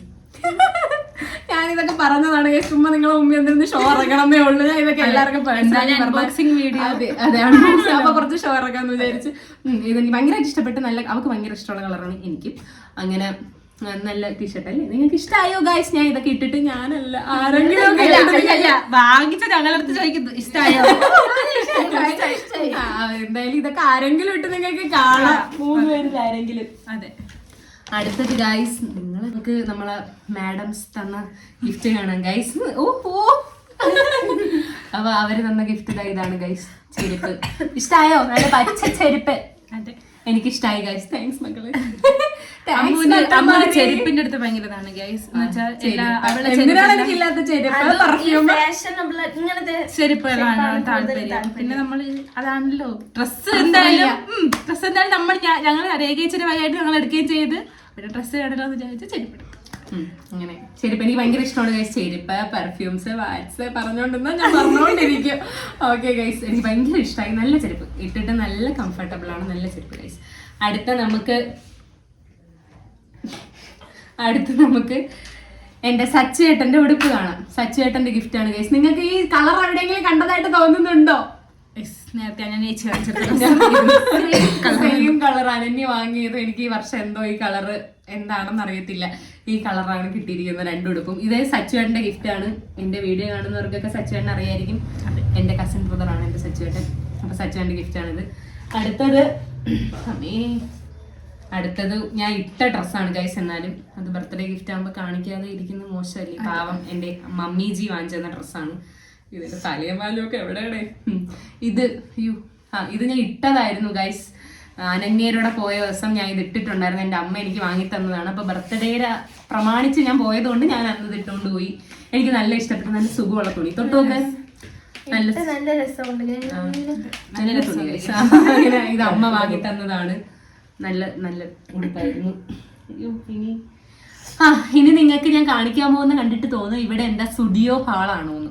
Speaker 2: ഞാനിതൊക്കെ പറഞ്ഞതാണ്, ചുമ്മാ നിങ്ങളെ മുമ്പിൽ എന്തെങ്കിലും ഷോ ഇറക്കണമെന്നേ ഉള്ളൂ. ഞാൻ ഇതൊക്കെ എല്ലാവർക്കും
Speaker 1: വീഡിയോ.
Speaker 2: അതെ, അപ്പൊ കുറച്ച് ഷോ ഇറക്കാന്ന് വിചാരിച്ച്. ഇതെനിക്ക് ഭയങ്കരമായിട്ട് ഇഷ്ടപ്പെട്ട്, നല്ല അവൾക്ക് ഭയങ്കര ഇഷ്ടമുള്ള കളറാണ്, എനിക്കും. അങ്ങനെ നല്ല ടീഷർട്ട് അല്ലേ, നിങ്ങൾക്ക് ഇഷ്ടമായോ ഗൈസ്? ഞാൻ ഇതൊക്കെ ഇട്ടിട്ട് ഞാനല്ല ആരെങ്കിലും
Speaker 1: വാങ്ങിച്ച ഞങ്ങളടുത്ത് ചോദിക്കുന്നു ഇഷ്ടമായോ.
Speaker 2: എന്തായാലും ഇതൊക്കെ ആരെങ്കിലും ഇട്ട് നിങ്ങൾക്ക് കാണാം, 3 പേരിൽ ആരെങ്കിലും.
Speaker 1: അതെ.
Speaker 2: അടുത്തത് ഗൈസ്, നിങ്ങൾക്ക് നമ്മളെ മാഡംസ് തന്ന ഗിഫ്റ്റ് കാണാം ഗൈസ്. ഓഹോ, അപ്പൊ അവര് തന്ന ഗിഫ്റ്റ് ഇതാണ് ഗൈസ്, ചെരുപ്പ്. ഇഷ്ടായോ? നല്ല പച്ച ചെരുപ്പ്.
Speaker 1: അതെ,
Speaker 2: എനിക്ക് ഇഷ്ടമായി ഗൈസ്. താങ്ക്സ് മക്കളെ.
Speaker 1: ചെരുപ്പിന്റെ അടുത്ത് ഭയങ്കരതാണ് ഗൈസ്. ചെരുപ്പുകളാണ് താല്പര്യം. പിന്നെ നമ്മള് അതാണല്ലോ ഡ്രസ്സ് എന്തായാലും നമ്മൾ ഞങ്ങൾ രേഖയിച്ചൊരുമായിട്ട് ഞങ്ങൾ എടുക്കുകയും ചെയ്ത് പിന്നെ ഡ്രസ്സ് വേണല്ലോ എന്ന് വിചാരിച്ച് ചെരുപ്പ്.
Speaker 2: അങ്ങനെ ചെരുപ്പ് എനിക്ക് ഭയങ്കര ഇഷ്ടമാണ് ഗൈസ്. ചെരുപ്പ്, പെർഫ്യൂംസ്, വാറ്റ്സ് പറഞ്ഞോണ്ടിരുന്നാ ഞാൻ പറഞ്ഞോണ്ടിരിക്കും. ഓക്കെ ഗൈസ്, എനിക്ക് ഭയങ്കര ഇഷ്ടമായി. നല്ല ചെരുപ്പ്, ഇട്ടിട്ട് നല്ല കംഫർട്ടബിൾ ആണ്, നല്ല ചെരുപ്പ് ഗൈസ്. അടുത്ത നമുക്ക് എന്റെ സച്ചുവേട്ടന്റെ ഉടുപ്പ് കാണാം. സച്ചുവേട്ടന്റെ ഗിഫ്റ്റ് ആണ് ഗൈസ്. നിങ്ങൾക്ക് ഈ കളർ എവിടെയെങ്കിലും കണ്ടതായിട്ട് തോന്നുന്നുണ്ടോ?
Speaker 1: നേരത്തെ
Speaker 2: സെയിം കളർ അനന്യ വാങ്ങിയത്. എനിക്ക് ഈ വർഷം എന്തോ ഈ കളറ് എന്താണെന്ന് അറിയത്തില്ല, ഈ കളറാണ് കിട്ടിയിരിക്കുന്നത് 2 ഉടുപ്പും. ഇതേ സച്ചുവേട്ടന്റെ ഗിഫ്റ്റ് ആണ്. എന്റെ വീഡിയോ കാണുന്നവർക്കൊക്കെ സച്ചുവേട്ടൻ അറിയായിരിക്കും. എന്റെ കസിൻ ബ്രദറാണ് എന്റെ സച്ചുവേട്ടൻ. അപ്പൊ സച്ചുവേട്ടന്റെ ഗിഫ്റ്റ് ആണിത്. അടുത്തത് ഞാൻ ഇട്ട ഡ്രസ്സാണ് ഗൈസ്. എന്നാലും അത് ബർത്ത്ഡേ ഗിഫ്റ്റ് ആകുമ്പോൾ കാണിക്കാതെ ഇരിക്കുന്നത് മോശമല്ലേ, പാവം. എന്റെ മമ്മീജി വാങ്ങിച്ചെന്ന ഡ്രസ്സാണ്. ഇതിന്റെ തലയും പാലും ഒക്കെ എവിടെയാണ് ഇത് ഞാൻ ഇട്ടതായിരുന്നു ഗൈസ്. അനന്യരോടെ പോയ ദിവസം ഞാൻ ഇത് ഇട്ടിട്ടുണ്ടായിരുന്നു. എന്റെ അമ്മ എനിക്ക് വാങ്ങി തന്നതാണ്. അപ്പൊ ബർത്ത്ഡേയുടെ പ്രമാണിച്ച് ഞാൻ പോയത് കൊണ്ട് ഞാൻ അന്ന് ഇത് ഇട്ടുകൊണ്ട് പോയി. എനിക്ക് നല്ല ഇഷ്ടപ്പെട്ടു, നല്ല സുഖമുള്ള തുണി. തൊട്ടുനോക്കാൻ നല്ല തുണി ഗൈസ്. അങ്ങനെ ഇത് അമ്മ വാങ്ങി തന്നതാണ്. നല്ല നല്ല ഉടുപ്പായിരുന്നു. ഇനി നിങ്ങൾക്ക് ഞാൻ കാണിക്കാൻ പോകുന്ന കണ്ടിട്ട് തോന്നും ഇവിടെ എന്താ സ്റ്റുഡിയോ ഹാളാണോന്ന്.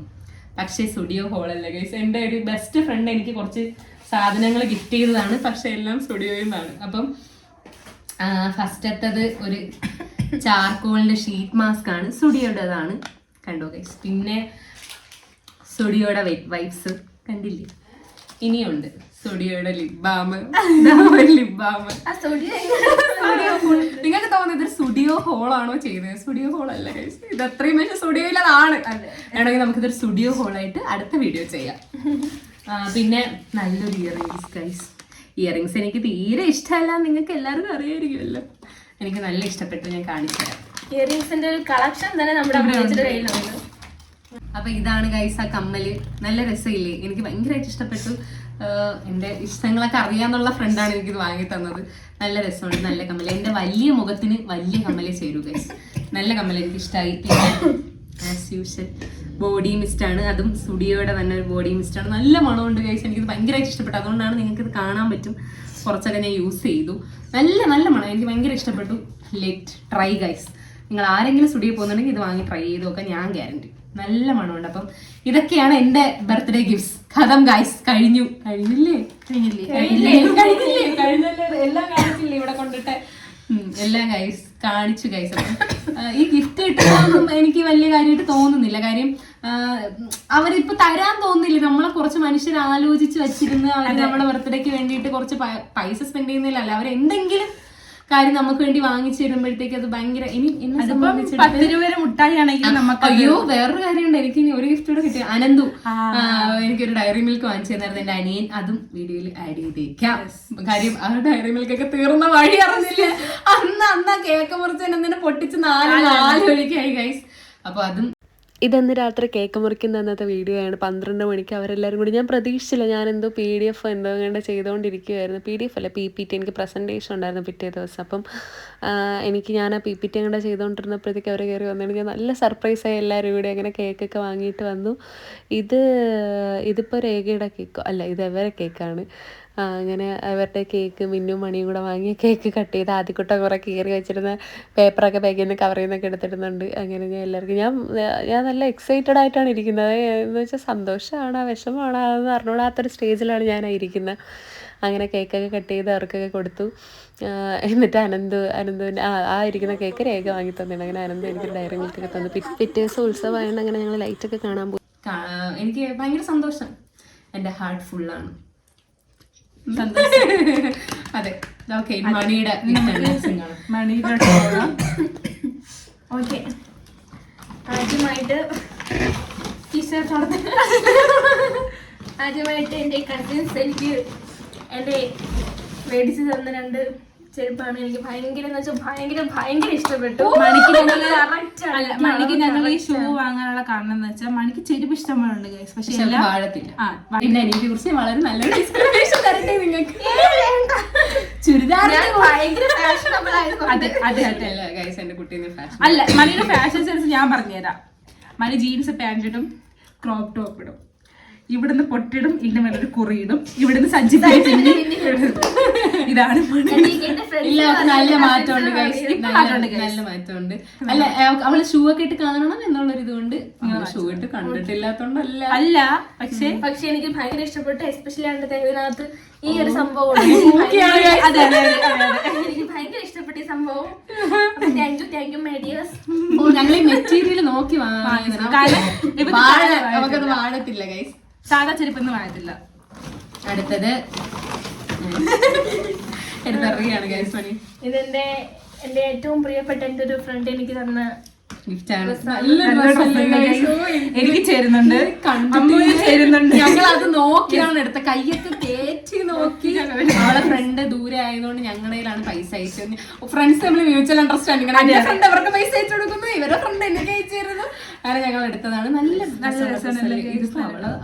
Speaker 2: പക്ഷേ സ്റ്റുഡിയോ ഹാളല്ല ഗൈസ്. എൻ്റെ ഒരു ബെസ്റ്റ് ഫ്രണ്ട് എനിക്ക് കുറച്ച് സാധനങ്ങൾ ഗിഫ്റ്റ് ചെയ്തതാണ്, പക്ഷെ എല്ലാം സ്റ്റുഡിയോയിൽ നിന്നാണ്. അപ്പം ഫസ്റ്റത്തത് ഒരു ചാർക്കോളിന്റെ ഷീറ്റ് മാസ്ക് ആണ്, സ്റ്റുഡിയോയുടേതാണ്. കണ്ടോ ഗൈസ്. പിന്നെ സ്റ്റുഡിയോയുടെ വൈപ്സ് കണ്ടില്ലേ. ഇനിയുണ്ട് സ്റ്റുഡിയോയുടെ ലിപ് ബാം. നിങ്ങൾക്ക് തോന്നുന്നത് ഇത് സ്റ്റുഡിയോ ഹോളാണോ ചെയ്തത്? സ്റ്റുഡിയോ ഹോൾ അല്ല ഗൈസ്, ഇത് അത്രയും പക്ഷേ സ്റ്റുഡിയോയിലതാണ്. വേണമെങ്കിൽ നമുക്കിതൊരു സ്റ്റുഡിയോ ഹോളായിട്ട് അടുത്ത വീഡിയോ ചെയ്യാം. പിന്നെ നല്ലൊരു ഇയറിങ്സ് ഗൈസ്. ഇയറിങ്സ് എനിക്ക് തീരെ ഇഷ്ടമല്ല, നിങ്ങൾക്ക് എല്ലാവർക്കും അറിയായിരിക്കുമല്ലോ. എനിക്ക് നല്ല ഇഷ്ടപ്പെട്ടു, ഞാൻ കാണിച്ചു തരാം.
Speaker 3: ഇയറിങ്സിന്റെ ഒരു കളക്ഷൻ തന്നെ നമ്മുടെ കയ്യിലുണ്ട്.
Speaker 2: അപ്പൊ ഇതാണ് ഗൈസ് ആ കമ്മല്. നല്ല രസമില്ലേ? എനിക്ക് ഭയങ്കരമായിട്ട് ഇഷ്ടപ്പെട്ടു. എന്റെ ഇഷ്ടങ്ങളൊക്കെ അറിയാന്നുള്ള ഫ്രണ്ടാണ് എനിക്കിത് വാങ്ങി തന്നത്. നല്ല രസമുണ്ട്, നല്ല കമ്മല്. എന്റെ വലിയ മുഖത്തിന് വലിയ കമ്മലേ ചേരൂ ഗൈസ്. നല്ല കമ്മല്, എനിക്ക് ഇഷ്ടമായി. പിന്നെ ആസ് യൂഷ്വൽ ബോഡി മിസ്റ്റ് ആണ്, അതും സ്റ്റുഡിയോയുടെ തന്നെ ഒരു ബോഡി മിസ്റ്റ് ആണ്. നല്ല മണമുണ്ട് ഗൈസ്, എനിക്കിത് ഭയങ്കരമായിട്ട് ഇഷ്ടപ്പെട്ടു. അതുകൊണ്ടാണ് നിങ്ങൾക്ക് ഇത് കാണാൻ പറ്റും. കുറച്ചൊക്കെ ഞാൻ യൂസ് ചെയ്തു. നല്ല നല്ല മണം, എനിക്ക് ഭയങ്കര ഇഷ്ടപ്പെട്ടു. Let try guys. നിങ്ങൾ ആരെങ്കിലും സ്റ്റുഡിയോ പോകുന്നുണ്ടെങ്കിൽ ഇത് വാങ്ങി ട്രൈ ചെയ്ത് നോക്കാൻ, ഞാൻ ഗ്യാരണ്ടി. നല്ല മണമുണ്ട്. അപ്പം ഇതൊക്കെയാണ് എന്റെ ബർത്ത്ഡേ ഗിഫ്റ്റ്സ്. കഥം ഗൈസ്. കഴിഞ്ഞില്ലേ എല്ലാം കാണിച്ചില്ലേ ഇവിടെ കൊണ്ടിട്ട്? എല്ലാം ഗൈസ് കാണിച്ചു ഗൈസ്. അപ്പം ഈ ഗിഫ്റ്റ് കിട്ടുന്നതൊന്നും എനിക്ക് വലിയ കാര്യമായിട്ട് തോന്നുന്നില്ല. കാര്യം അവരിപ്പോ തരാൻ തോന്നുന്നില്ല. നമ്മളെ കുറച്ച് മനുഷ്യർ ആലോചിച്ച് വെച്ചിരുന്ന് അവർ നമ്മുടെ ബർത്ത്ഡേക്ക് വേണ്ടിയിട്ട് കുറച്ച് പൈസ സ്പെൻഡ് ചെയ്യുന്നില്ലല്ലോ. അവരെന്തെങ്കിലും കാര്യം നമുക്ക് വേണ്ടി വാങ്ങിച്ചു തരുമ്പോഴത്തേക്ക് അത് ഭയങ്കര അയ്യോ. വേറൊരു കാര്യമുണ്ട്, എനിക്ക് ഇനി ഒരു ഗിഫ്റ്റ് കൂടെ കിട്ടിയ അനന്തു എനിക്കൊരു ഡയറി മിൽക്ക് വാങ്ങിച്ചു തന്നായിരുന്നു എന്റെ അനിയൻ. അതും വീഡിയോയിൽ ആഡ് ചെയ്തേക്കാം. കാര്യം ആ ഡയറി മിൽക്ക് ഒക്കെ തീർന്ന വഴി അറിഞ്ഞില്ല. അന്ന് കേക്ക് മുറിച്ച് എന്തിനെ പൊട്ടിച്ച് 4 വഴിക്കായി ഗൈസ്. അപ്പൊ അതും
Speaker 4: ഇതന്ന് രാത്രി കേക്ക് മുറിക്കുന്ന അന്നത്തെ വീഡിയോ ആണ്. 12 മണിക്ക് അവരെല്ലാവരും കൂടി, ഞാൻ പ്രതീക്ഷിച്ചില്ല, ഞാനെന്തോ PDF എന്തോ കണ്ട് ചെയ്തുകൊണ്ടിരിക്കുമായിരുന്നു. PDF അല്ല, PPT. എനിക്ക് പ്രസൻറ്റേഷൻ ഉണ്ടായിരുന്നു പിറ്റേ ദിവസം. അപ്പം ഞാൻ ആ PPT അങ്ങോട്ട് ചെയ്തുകൊണ്ടിരുന്നപ്പോഴത്തേക്ക് അവർ കയറി വന്നു. എനിക്ക് നല്ല സർപ്രൈസായി. എല്ലാവരും കൂടി അങ്ങനെ കേക്കൊക്കെ വാങ്ങിയിട്ട് വന്നു. ഇതിപ്പോൾ രേഖയുടെ കേക്കോ അല്ല, ഇത് എവരെ കേക്കാണ്. അങ്ങനെ അവരുടെ കേക്ക് മിന്നും മണിയും കൂടെ വാങ്ങി കേക്ക് കട്ട് ചെയ്ത് ആദ്യക്കുട്ട കുറേ കീറി വെച്ചിരുന്ന പേപ്പറൊക്കെ ബാഗിൽ നിന്ന് കവറിൽ നിന്നൊക്കെ എടുത്തിടുന്നുണ്ട്. അങ്ങനെ ഞാൻ എല്ലാവർക്കും ഞാൻ നല്ല എക്സൈറ്റഡ് ആയിട്ടാണ് ഇരിക്കുന്നത്. എന്ന് വെച്ചാൽ സന്തോഷമാണോ വിഷമമാണോ അതൊന്നും അറിഞ്ഞൂടാത്തൊരു സ്റ്റേജിലാണ് ഞാനായിരിക്കുന്നത്. അങ്ങനെ കേക്കൊക്കെ കട്ട് ചെയ്ത് അവർക്കൊക്കെ കൊടുത്തു. എന്നിട്ട് അനന്തുവിൻ്റെ ആ ഇരിക്കുന്ന കേക്ക് രേഖ വാങ്ങി തന്നിട്ടുണ്ട്. അങ്ങനെ അനന്തു എനിക്ക് ഡയറി മിൽക്കൊക്കെ തന്നു. പിറ്റേ ദിവസം ഉത്സവമായതുകൊണ്ട് അങ്ങനെ ഞങ്ങൾ ലൈറ്റൊക്കെ കാണാൻ പോയി.
Speaker 2: എനിക്ക് ഭയങ്കര സന്തോഷം. എൻ്റെ ഹാർട്ട് ഫുള്ളാണ്. അതെ, ഓക്കെ. മണിയുടെ
Speaker 3: ഓക്കെ, ആദ്യമായിട്ട് എൻ്റെ കസിൻസ് എനിക്ക് എൻ്റെ മേടിച്ച് തന്ന 2 ചെരുപ്പാണ്. എനിക്ക് ഭയങ്കര ഇഷ്ടപ്പെട്ടു.
Speaker 1: മണിക്ക് ഞങ്ങൾ ഈ ഷൂ വാങ്ങാനുള്ള കാരണം എന്ന് വെച്ചാൽ മണിക്ക് ചെരുപ്പ് ഇഷ്ടംപോലുണ്ട് ഗൈസ്. പക്ഷെ
Speaker 2: പിന്നെ എനിക്ക് കുറിച്ച് വളരെ നല്ലൊരു എക്സ്പ്ലനേഷൻ തരട്ടെ നിങ്ങൾക്ക്. ചുരിദാർ ഗൈസ്, എന്റെ കുട്ടീനെ ഫാഷൻ
Speaker 1: അല്ല, മണിയുടെ ഫാഷൻ സെൻസ് ഞാൻ പറഞ്ഞുതരാം. മണി ജീൻസ് പാന്റ് ഇടും, ക്രോപ്പ് ടോപ്പ് ഇടും, ഇവിടുന്ന് പൊട്ടിടും, ഇതിന്റെ മേലെ ഒരു കുറിയിടും, ഇവിടുന്ന് സഞ്ചി ഇതാണ്
Speaker 2: നല്ല മാറ്റമുണ്ട് ഗൈസ്, നല്ല മാറ്റമുണ്ട്. അല്ല, അവള് ഷൂ ഒക്കെ ഇട്ട് കാണണം എന്നുള്ളൊരു ഇതുകൊണ്ട് ഷൂ ഇട്ട് കണ്ടിട്ടില്ലാത്തോണ്ടല്ല.
Speaker 1: അല്ല,
Speaker 3: പക്ഷെ എനിക്ക് ഭയങ്കര ഇഷ്ടപ്പെട്ടു. എസ്പെഷ്യലി ഇതിനകത്ത് ഈ ഒരു സംഭവം എനിക്ക് ഭയങ്കര ഇഷ്ടപ്പെട്ട ഈ സംഭവം. Thank you my dears.
Speaker 2: ഞങ്ങൾ ഈ മെറ്റീരിയൽ നോക്കി നമുക്കത് വാഴത്തില്ല ഗൈസ്.
Speaker 1: സാധാ ചെരുപ്പൊന്നും വാഴത്തില്ല.
Speaker 2: അടുത്തത് എടുത്തറിയാണ് ഗൈസ് മണി.
Speaker 3: എന്റെ ഏറ്റവും പ്രിയപ്പെട്ട എന്റെ ഒരു ഫ്രണ്ട് എനിക്ക് തന്ന
Speaker 2: ഗിഫ്റ്റാണ്.
Speaker 1: എനിക്ക് ചേരുന്നുണ്ട്,
Speaker 2: ഞങ്ങൾ അത് നോക്കിയാണ് എടുത്ത. കയ്യൊക്കെ തേച്ച് നോക്കി. അവളെ ഫ്രണ്ട് ദൂരെ ആയതുകൊണ്ട് ഞങ്ങളുടെയിലാണ് പൈസ അയച്ചത്. ഫ്രണ്ട്സ് തമ്മിൽ മ്യൂച്വൽ അണ്ടർസ്റ്റാൻഡിംഗ് ആണ്. എന്റെ ഫ്രണ്ട് അവർക്ക് പൈസ അയച്ചു കൊടുക്കുന്നു, ഇവരുടെ ഫ്രണ്ട് എനിക്ക് അയച്ചു തരുന്നു. അങ്ങനെ ഞങ്ങൾ എടുത്തതാണ്. നല്ല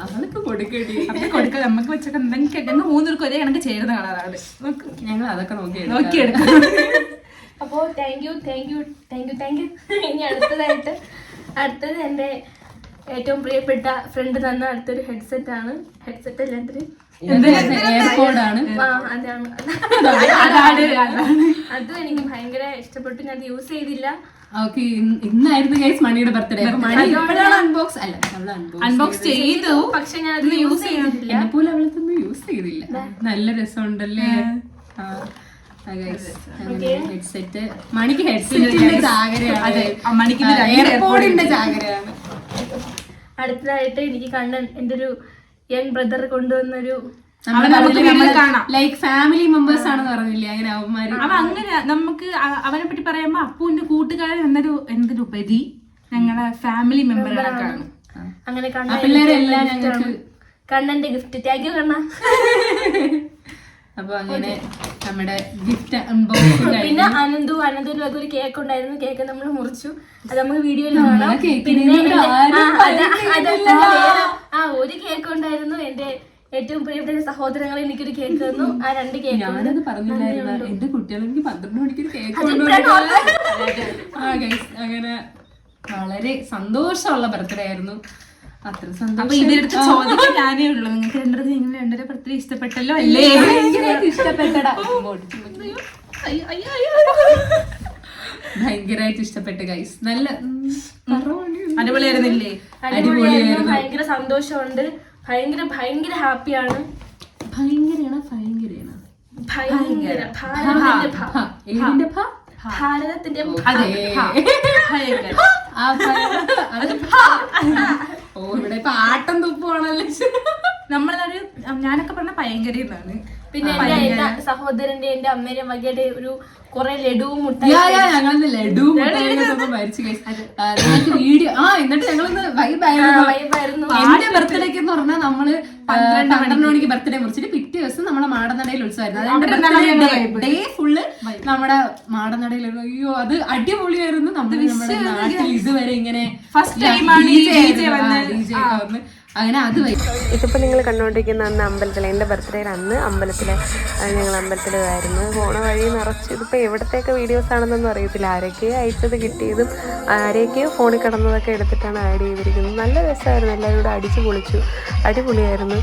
Speaker 2: അവൾക്ക് കൊടുക്കേണ്ടി
Speaker 1: കൊടുക്കുക. നമുക്ക് വെച്ചൊക്കെ എന്തെങ്കിലും 3 പേർക്ക് ഒരേ കണക്ക് ചേരുന്ന കളറാണ്.
Speaker 2: ഞങ്ങൾ അതൊക്കെ നോക്കിയെടുക്കും.
Speaker 3: അപ്പോ താങ്ക് യു. ഇനി അടുത്തത് എന്റെ ഏറ്റവും പ്രിയപ്പെട്ട ഫ്രണ്ട് തന്ന അടുത്തൊരു ഹെഡ്സെറ്റ് ആണ്. ഹെഡ്സെറ്റ് അല്ലാത്തൊരു
Speaker 2: എയർപോർട്ടാണ്.
Speaker 3: അതും എനിക്ക് ഭയങ്കര ഇഷ്ടപ്പെട്ടു. ഞാൻ അത് യൂസ് ചെയ്തില്ല.
Speaker 2: ഇന്നായിരുന്നു ഗൈസ് മണിയുടെ ബർത്ത്ഡേ.
Speaker 1: അൺബോക്സ് ചെയ്തു,
Speaker 3: പക്ഷെ ഞാൻ അത് യൂസ് ചെയ്തിട്ടില്ല.
Speaker 2: എന്നെ പോലെ അവളത്തൊന്നും യൂസ് ചെയ്തില്ല. നല്ല രസമുണ്ടല്ലേ ഹെഡ്സെറ്റ്. മണിക്ക് ഹെഡ്സെറ്റിന്റെ ചാകരയാണ്, എയർപോർട്ടിന്റെ ചാകരയാണ്.
Speaker 3: അടുത്തതായിട്ട് എനിക്ക് കണ്ണൻ എന്റെ ഒരു യങ് ബ്രദർ കൊണ്ടുവന്നൊരു
Speaker 2: ലൈക്ക് ഫാമിലി മെമ്പേഴ്സ് ആണെന്ന് പറഞ്ഞില്ലേ, അങ്ങനെ അവന്മാര്.
Speaker 1: അങ്ങനെ നമുക്ക് അവനെ പറ്റി പറയുമ്പോ അപ്പുവിന്റെ കൂട്ടുകാരൻ എന്തൊരു ഉപരി ഞങ്ങളുടെ ഫാമിലി മെമ്പറുകളൊക്കെയാണ്.
Speaker 3: അങ്ങനെ
Speaker 2: പിള്ളേരെല്ലാം ഞങ്ങൾക്ക്
Speaker 3: കണ്ണന്റെ ഗിഫ്റ്റ്. താങ്ക് യു കണ്ണ.
Speaker 2: അപ്പൊ അങ്ങനെ നമ്മുടെ ഗിഫ്റ്റ് അൺബോക്സിംഗ്.
Speaker 3: പിന്നെ അനന്തുവിന്റെ ഒരു കേക്ക് ഉണ്ടായിരുന്നു. കേക്ക് നമ്മൾ മുറിച്ചു. അത് നമുക്ക് വീഡിയോയിൽ കാണാം. പിന്നെ ഒരു കേക്ക് ഉണ്ടായിരുന്നു. എന്റെ ഏറ്റവും പ്രിയപ്പെട്ട സഹോദരങ്ങളെ എനിക്കൊരു കേക്ക് തന്നു. ആ 2 കേക്ക്
Speaker 2: ഞാനത് പറഞ്ഞില്ലായിരുന്നു. എന്റെ കുട്ടികൾ എനിക്ക് 12 മണിക്കൊരു കേക്ക്. അങ്ങനെ വളരെ സന്തോഷമുള്ള ബർത്ത്ഡേ ആയിരുന്നു. അത്ര സന്തോഷം.
Speaker 1: ഇവരുടെ ചോദിക്കാൻ ഞാനേ ഉള്ളൂ, നിങ്ങൾക്ക് രണ്ടര ബർത്ത്ഡേ ഇഷ്ടപ്പെട്ടല്ലോ അല്ലേ?
Speaker 2: ഇഷ്ടപ്പെട്ടടാ, ഭയങ്കരമായിട്ട് ഇഷ്ടപ്പെട്ടു ഗൈസ്. നല്ല
Speaker 1: അടിപൊളിയായിരുന്നില്ലേ?
Speaker 3: അടിപൊളിയായിരുന്നു. ഭയങ്കര സന്തോഷമുണ്ട്. ഭയങ്കര ഹാപ്പിയാണ്. ഭാരതത്തിന്റെ
Speaker 2: ഇവിടെ ഇപ്പൊ ആട്ടം തുപ്പാണല്ലേ.
Speaker 1: ഞാനൊക്കെ പറഞ്ഞ ഭയങ്കര എന്നാണ്.
Speaker 3: പിന്നെ എന്റെ സഹോദരന്റെ എന്റെ അമ്മേന്റെ മകയുടെ ഒരു കൊറേ ലഡുവും മുട്ടായി.
Speaker 2: ഞങ്ങള് ലഡുവും മരിച്ചു വീഡിയോ. എന്നിട്ട് ഞങ്ങളൊന്ന് വൈബായിരുന്നു. എന്റെ ബർത്ത്ഡേക്ക് എന്ന് പറഞ്ഞാൽ നമ്മള് 12 മണിക്ക് ബർത്ത്ഡേ മുറിച്ചിട്ട് പിറ്റേ ദിവസം നമ്മളെ മാടനടയിൽ ഉത്സവമായിരുന്നു. ഡേ ഫുള്ള് നമ്മുടെ മാടനടയിലായിരുന്നു. അയ്യോ, അത് അടിപൊളിയായിരുന്നു. നമ്മുടെ നാട്ടിൽ ഇതുവരെ ഇങ്ങനെ
Speaker 1: ഫസ്റ്റ് ടൈം
Speaker 2: അങ്ങനെ അത്
Speaker 4: ഇതിപ്പോൾ നിങ്ങൾ കണ്ടുകൊണ്ടിരിക്കുന്ന അന്ന് അമ്പലത്തിൽ, എൻ്റെ ബർത്ത്ഡേയിൽ അന്ന് അമ്പലത്തിൽ ഞങ്ങൾ അമ്പലത്തിലായിരുന്നു. പോണ വഴി നിറച്ച് ഇതിപ്പോൾ എവിടത്തേക്ക് വീഡിയോസ് ആണെന്നൊന്നും അറിയത്തില്ല. ആരൊക്കെയോ അയച്ചത് കിട്ടിയതും ആരൊക്കെയോ ഫോണിൽ കിടന്നതൊക്കെ എടുത്തിട്ടാണ് ആഡ് ചെയ്തിരിക്കുന്നത്. നല്ല രസമായിരുന്നു. എല്ലാവരും കൂടെ അടിച്ചു പൊളിച്ചു. അടിപൊളിയായിരുന്നു.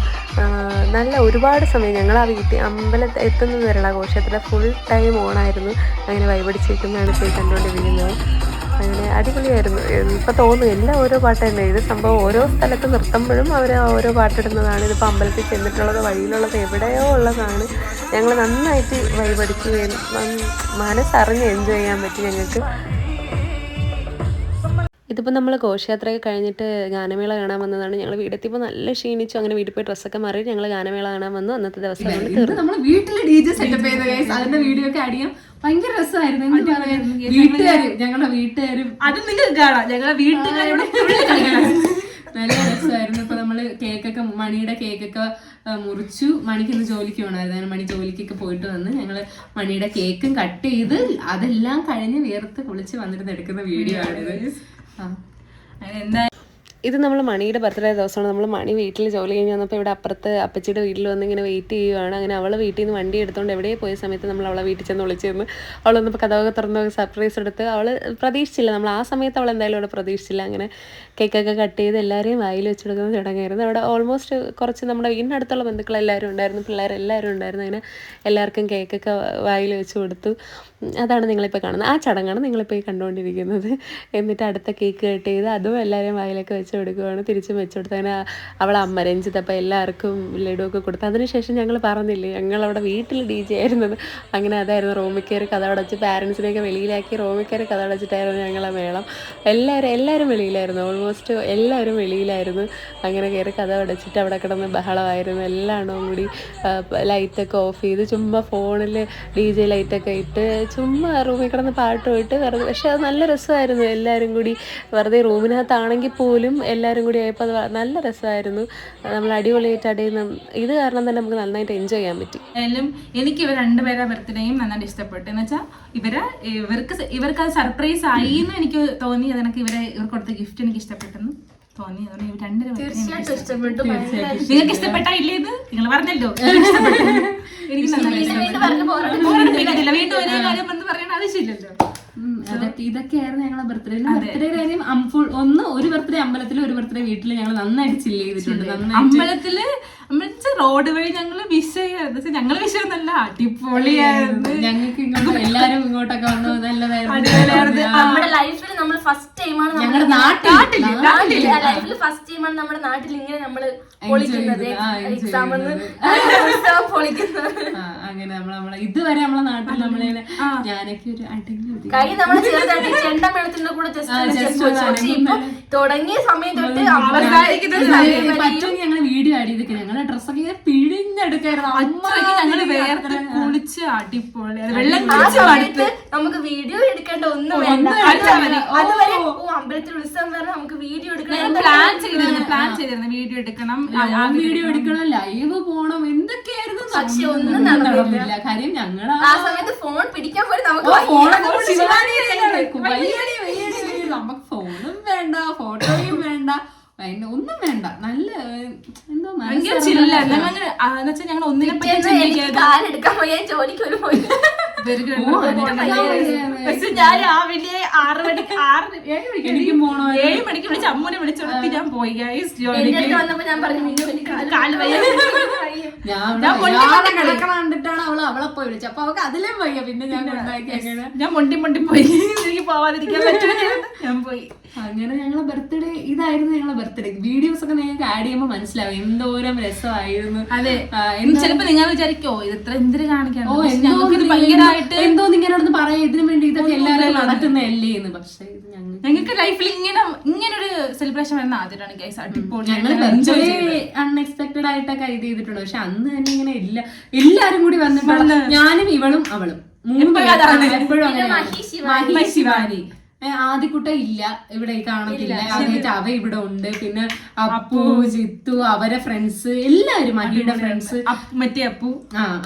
Speaker 4: നല്ല ഒരുപാട് സമയം ഞങ്ങൾ ആ വീട്ടിൽ അമ്പലത്തിൽ എത്തുന്നത് വരെയുള്ള ഘോഷയാത്ര ഫുൾ ടൈം ഓണായിരുന്നു. അങ്ങനെ വൈബടിച്ചിരിക്കുന്നതാണ് പോയി കണ്ടുകൊണ്ടിരിക്കുന്നത്. അങ്ങനെ അടിപൊളിയായിരുന്നു. ഇപ്പോൾ തോന്നുന്നു എല്ലാം ഓരോ പാട്ട് തന്നെ. ഇത് സംഭവം ഓരോ സ്ഥലത്ത് നിർത്തുമ്പോഴും അവർ ഓരോ പാട്ടിടുന്നതാണ്. ഇതിപ്പോൾ അമ്പലത്തിൽ ചെന്നിട്ടുള്ളത് വഴിയിലുള്ളത് എവിടെയോ ഉള്ളതാണ്. ഞങ്ങൾ നന്നായിട്ട് വൈബടിക്കുകയും മനസ്സറിഞ്ഞ് എൻജോയ് ചെയ്യാൻ പറ്റി ഞങ്ങൾക്ക്. ഇതിപ്പോൾ നമ്മൾ ഘോഷയാത്രയൊക്കെ കഴിഞ്ഞിട്ട് ഗാനമേള കാണാൻ വന്നതാണ്. ഞങ്ങൾ വീടെത്തിയപ്പോൾ നല്ല ക്ഷീണിച്ചു. അങ്ങനെ വീട്ടിൽ പോയി ഡ്രസ്സൊക്കെ മാറി ഞങ്ങൾ ഗാനമേള കാണാൻ വന്നു. അന്നത്തെ ദിവസം കൊണ്ട് തീർന്നു.
Speaker 2: നമ്മൾ വീട്ടിൽ DJ സെറ്റപ്പ് ചെയ്ത അതിന്റെ വീഡിയോ ഒക്കെ അടിയാൻ ഭയങ്കര രസമായിരുന്നു. വീട്ടുകാരും ഞങ്ങളുടെ വീട്ടുകാരും
Speaker 1: അത് നിങ്ങൾക്ക് കാണാം. ഞങ്ങളുടെ വീട്ടുകാരോട്
Speaker 2: നല്ല രസമായിരുന്നു. ഇപ്പൊ നമ്മള് കേക്കൊക്കെ മണിയുടെ കേക്കൊക്കെ മുറിച്ചു. മണിക്ക് ഇന്ന് ജോലിക്ക് പോകണമായിരുന്നു. അങ്ങനെ മണി ജോലിക്കൊക്കെ പോയിട്ട് വന്ന് ഞങ്ങള് മണിയുടെ കേക്കും കട്ട് ചെയ്ത് അതെല്ലാം കഴിഞ്ഞ് വിയർത്ത് കുളിച്ച് വന്നിട്ട് എടുക്കുന്ന വീഡിയോ ആണിത്.
Speaker 4: ഇത് നമ്മൾ മണിയുടെ ബർത്ത്ഡേ ദിവസമാണ്. നമ്മൾ മണി വീട്ടിൽ ജോലി കഴിഞ്ഞ് വന്നപ്പോൾ ഇവിടെ അപ്പുറത്ത് അപ്പച്ചിയുടെ വീട്ടിൽ വന്ന് ഇങ്ങനെ വെയിറ്റ് ചെയ്യുകയാണ്. അങ്ങനെ അവൾ വീട്ടിൽ നിന്ന് വണ്ടി എടുത്തുകൊണ്ട് എവിടെ പോയ സമയത്ത് നമ്മൾ അവളെ വീട്ടിൽ ചെന്ന് വിളിച്ചിരുന്നു. അവൾ വന്നപ്പോൾ കഥയൊക്കെ തുറന്ന് സർപ്രൈസ് എടുത്ത്. അവൾ പ്രതീക്ഷിച്ചില്ല. നമ്മൾ ആ സമയത്ത് അവൾ എന്തായാലും അവിടെ പ്രതീക്ഷിച്ചില്ല. അങ്ങനെ കേക്കൊക്കെ കട്ട് ചെയ്ത് എല്ലാവരെയും വായിൽ വെച്ചെടുക്കുന്ന ചടങ്ങായിരുന്നു. അവിടെ ഓൾമോസ്റ്റ് കുറച്ച് നമ്മുടെ വീടിനടുത്തുള്ള ബന്ധുക്കളെല്ലാവരും ഉണ്ടായിരുന്നു, പിള്ളേരെല്ലാവരും ഉണ്ടായിരുന്നു. അങ്ങനെ എല്ലാവർക്കും കേക്കൊക്കെ വായിൽ വെച്ച് കൊടുത്തു. അതാണ് നിങ്ങളിപ്പോൾ കാണുന്നത്. ആ ചടങ്ങാണ് നിങ്ങളിപ്പോൾ ഈ കണ്ടുകൊണ്ടിരിക്കുന്നത്. എന്നിട്ട് അടുത്ത കേക്ക് കട്ട് ചെയ്ത് അതും എല്ലാവരെയും വായിലൊക്കെ വെച്ച് കൊടുക്കുകയാണ്. തിരിച്ചും വെച്ച് കൊടുത്ത് അങ്ങനെ അവളെ അമ്മ രഞ്ജിത്തപ്പോൾ എല്ലാവർക്കും ലഡുവൊക്കെ കൊടുത്തു. അതിനുശേഷം ഞങ്ങൾ പറഞ്ഞില്ലേ ഞങ്ങളവിടെ വീട്ടിൽ DJ ആയിരുന്നത്. അങ്ങനെ അതായിരുന്നു. റൂമിൽ കയറി കഥ അടച്ച് പാരൻസിനെയൊക്കെ വെളിയിലാക്കി റൂമിൽ കയറി കഥ അടച്ചിട്ടായിരുന്നു ഞങ്ങളെ മേളം. എല്ലാവരും വെളിയിലായിരുന്നു. ഓൾമോസ്റ്റ് എല്ലാവരും വെളിയിലായിരുന്നു. അങ്ങനെ കയറി കഥ അടച്ചിട്ട് അവിടെ കിടന്ന് ബഹളമായിരുന്നു. എല്ലാണ്ണവും കൂടി ലൈറ്റൊക്കെ ഓഫ് ചെയ്ത് ചുമ്മാ ഫോണിൽ DJ ലൈറ്റൊക്കെ ഇട്ട് ചുമ്മാ റൂമിൽ കിടന്ന് പാട്ട് പോയിട്ട് വെറുതെ. പക്ഷെ അത് നല്ല രസമായിരുന്നു. എല്ലാവരും കൂടി വെറുതെ റൂമിനകത്താണെങ്കിൽ പോലും എല്ലാവരും കൂടി ആയപ്പോൾ അത് നല്ല രസമായിരുന്നു. നമ്മൾ അടിപൊളിയായിട്ട് അടയുന്ന ഇത് കാരണം തന്നെ നമുക്ക് നന്നായിട്ട് എൻജോയ് ചെയ്യാൻ പറ്റി.
Speaker 1: എനിക്ക് ഇവർ രണ്ടുപേരെ ബർത്ത്ഡേയും നന്നായിട്ട് ഇഷ്ടപ്പെട്ടു. എന്ന് വെച്ചാൽ ഇവർക്ക് അത് സർപ്രൈസ് ആയി എന്ന് എനിക്ക് തോന്നി. അതെനിക്ക് ഇവർക്ക് കൊടുത്ത ഗിഫ്റ്റ് എനിക്ക് ഇഷ്ടപ്പെട്ടെന്ന് തോന്നി. അതുകൊണ്ട് രണ്ടുപേരും നിങ്ങൾക്ക് ഇഷ്ടപ്പെട്ടില്ലേ? ഇത് നിങ്ങൾ പറഞ്ഞല്ലോ എനിക്ക് വീണ്ടും ഒരേ കാര്യം എന്ന് പറയാൻ ആവശ്യമില്ലല്ലോ.
Speaker 2: ഇതൊക്കെയായിരുന്നു ഞങ്ങളെ ബർത്ത്ഡേ കാര്യം. ഒരു ബർത്ത്ഡേ അമ്പലത്തിലും ഒരു ബർത്ത്ഡേ വീട്ടില് ഞങ്ങൾ നന്നായിട്ട് ചില്ല് ചെയ്തിട്ടുണ്ട്.
Speaker 1: അമ്പലത്തില് റോഡ് വഴി ഞങ്ങള് വിഷയായിരുന്നു. ഞങ്ങള് വിഷയം നല്ല അടിപൊളിയായിരുന്നു.
Speaker 2: ഞങ്ങൾക്ക് ഇങ്ങോട്ട് എല്ലാരും ഇങ്ങോട്ടൊക്കെ വന്നു നല്ലതായിരുന്നു.
Speaker 3: നമ്മുടെ ലൈഫിൽ നമ്മൾ ഫസ്റ്റ് ടൈമാണ്
Speaker 2: ഞങ്ങളുടെ
Speaker 3: ലൈഫിൽ ഫസ്റ്റ് ടൈമാണ് നമ്മുടെ നാട്ടിൽ ഇങ്ങനെ നമ്മള് പൊളിക്കുന്നത്. എക്സാം പൊളിക്കുന്നത്.
Speaker 2: അങ്ങനെ നമ്മളെ ഇതുവരെ നമ്മളെ നാട്ടിൽ നമ്മളിങ്ങനെ ഞാനൊക്കെ ഒരു അടങ്ങി
Speaker 3: കൈ നമ്മള് ചെറുതായിട്ട് ചെണ്ടമേളത്തിന്റെ കൂടെ തുടങ്ങിയ സമയം തൊട്ട്
Speaker 2: പറ്റുമെങ്കിൽ ഞങ്ങൾ വീഡിയോ ആഡ് ചെയ്തൊക്കെ ഞങ്ങളുടെ ഡ്രസ്സൊക്കെ പിഴിഞ്ഞെടുക്കായിരുന്നു.
Speaker 1: ഞങ്ങള് വേർത്ത് കുളിച്ച് അടിപൊളി വെള്ളം
Speaker 3: നമുക്ക് വീഡിയോ എടുക്കേണ്ട ഒന്നും വേണ്ട. അതുവരെ അമ്പലത്തിൽ ഉത്സവം വരെ നമുക്ക് വീഡിയോ എടുക്കണം.
Speaker 1: പ്ലാൻ ചെയ്തിരുന്നു വീഡിയോ എടുക്കണം,
Speaker 2: വീഡിയോ എടുക്കണം, ലൈവ് പോണം, എന്തൊക്കെയായിരുന്നു.
Speaker 3: പക്ഷെ ഒന്നും നടന്നില്ല.
Speaker 2: കാര്യം ഞങ്ങൾ
Speaker 3: ആ സമയത്ത് ഫോൺ പിടിക്കാൻ പോലും നമുക്ക്
Speaker 2: നമുക്ക് ഫോണും വേണ്ട, ഫോട്ടോയും വേണ്ട, ഒന്നും വേണ്ട. നല്ല എന്തോ
Speaker 1: ഞങ്ങൾ ഒന്നിനെ
Speaker 3: കാലെടുക്കാൻ പോയാ ജോലിക്ക് ഒരു പോയി. ഞാൻ രാവിലെ 6 മണിക്ക് 7 മണിക്ക് വിളിച്ച് അമ്മൂനെ വിളിച്ചോടത്തി ഞാൻ പോയി. വന്നപ്പോ ഞാൻ പറഞ്ഞു
Speaker 2: കണ്ടിട്ടാണ് അവളെ പോയി വിളിച്ചത്. അപ്പൊ അവൾക്ക് അതിലും വയ്യ. പിന്നെ
Speaker 1: ഞാൻ മൊണ്ടി പോയി. എനിക്ക് പോവാതിരിക്കാൻ പറ്റില്ല, ഞാൻ പോയി.
Speaker 2: അങ്ങനെ ഞങ്ങളെ ബർത്ത്ഡേ ഇതായിരുന്നു. ഞങ്ങളെ ബർത്ത്ഡേ വീഡിയോസ് ഒക്കെ നിങ്ങൾക്ക് ആഡ് ചെയ്യുമ്പോൾ മനസ്സിലാവും എന്തോരം രസമായിരുന്നു.
Speaker 1: അതെ, ചിലപ്പോ നിങ്ങൾ വിചാരിക്കോ ഇത് ഇത്ര എന്തിനു കാണിക്കണം,
Speaker 2: എന്തോ നിങ്ങളോടൊന്ന് പറയാം ഇതിനു വേണ്ടി ഇതൊക്കെ എല്ലാവരും നടക്കുന്നതല്ലേ എന്ന്. പക്ഷെ ഇത്
Speaker 1: ഞങ്ങൾക്ക് ലൈഫിൽ ഇങ്ങനൊരു സെലിബ്രേഷൻ വരുന്ന ആദ്യമായിട്ടാണ് ഗൈസ്. അടിപൊളി.
Speaker 2: ഞങ്ങൾ ബർത്ത്ഡേ അൺഎക്സ്പെക്ടഡ് ആയിട്ടൊക്കെ ഇത് ചെയ്തിട്ടുണ്ട്. പക്ഷെ അന്ന് തന്നെ ഇങ്ങനെ എല്ലാരും കൂടി വന്നിട്ടുണ്ട്. ഞാനും ഇവളും അവളും എപ്പോഴും അങ്ങനെ ശിവാനി ആദ്യക്കുട്ട ഇല്ല, ഇവിടെ കാണത്തില്ല. ആദ്യമായിട്ട് അവ ഇവിടെ ഉണ്ട്. പിന്നെ അപ്പു, ജിത്തു, അവരെ ഫ്രണ്ട്സ് എല്ലാവരും, മഹിയുടെ ഫ്രണ്ട്സ്,
Speaker 1: മറ്റേ അപ്പു,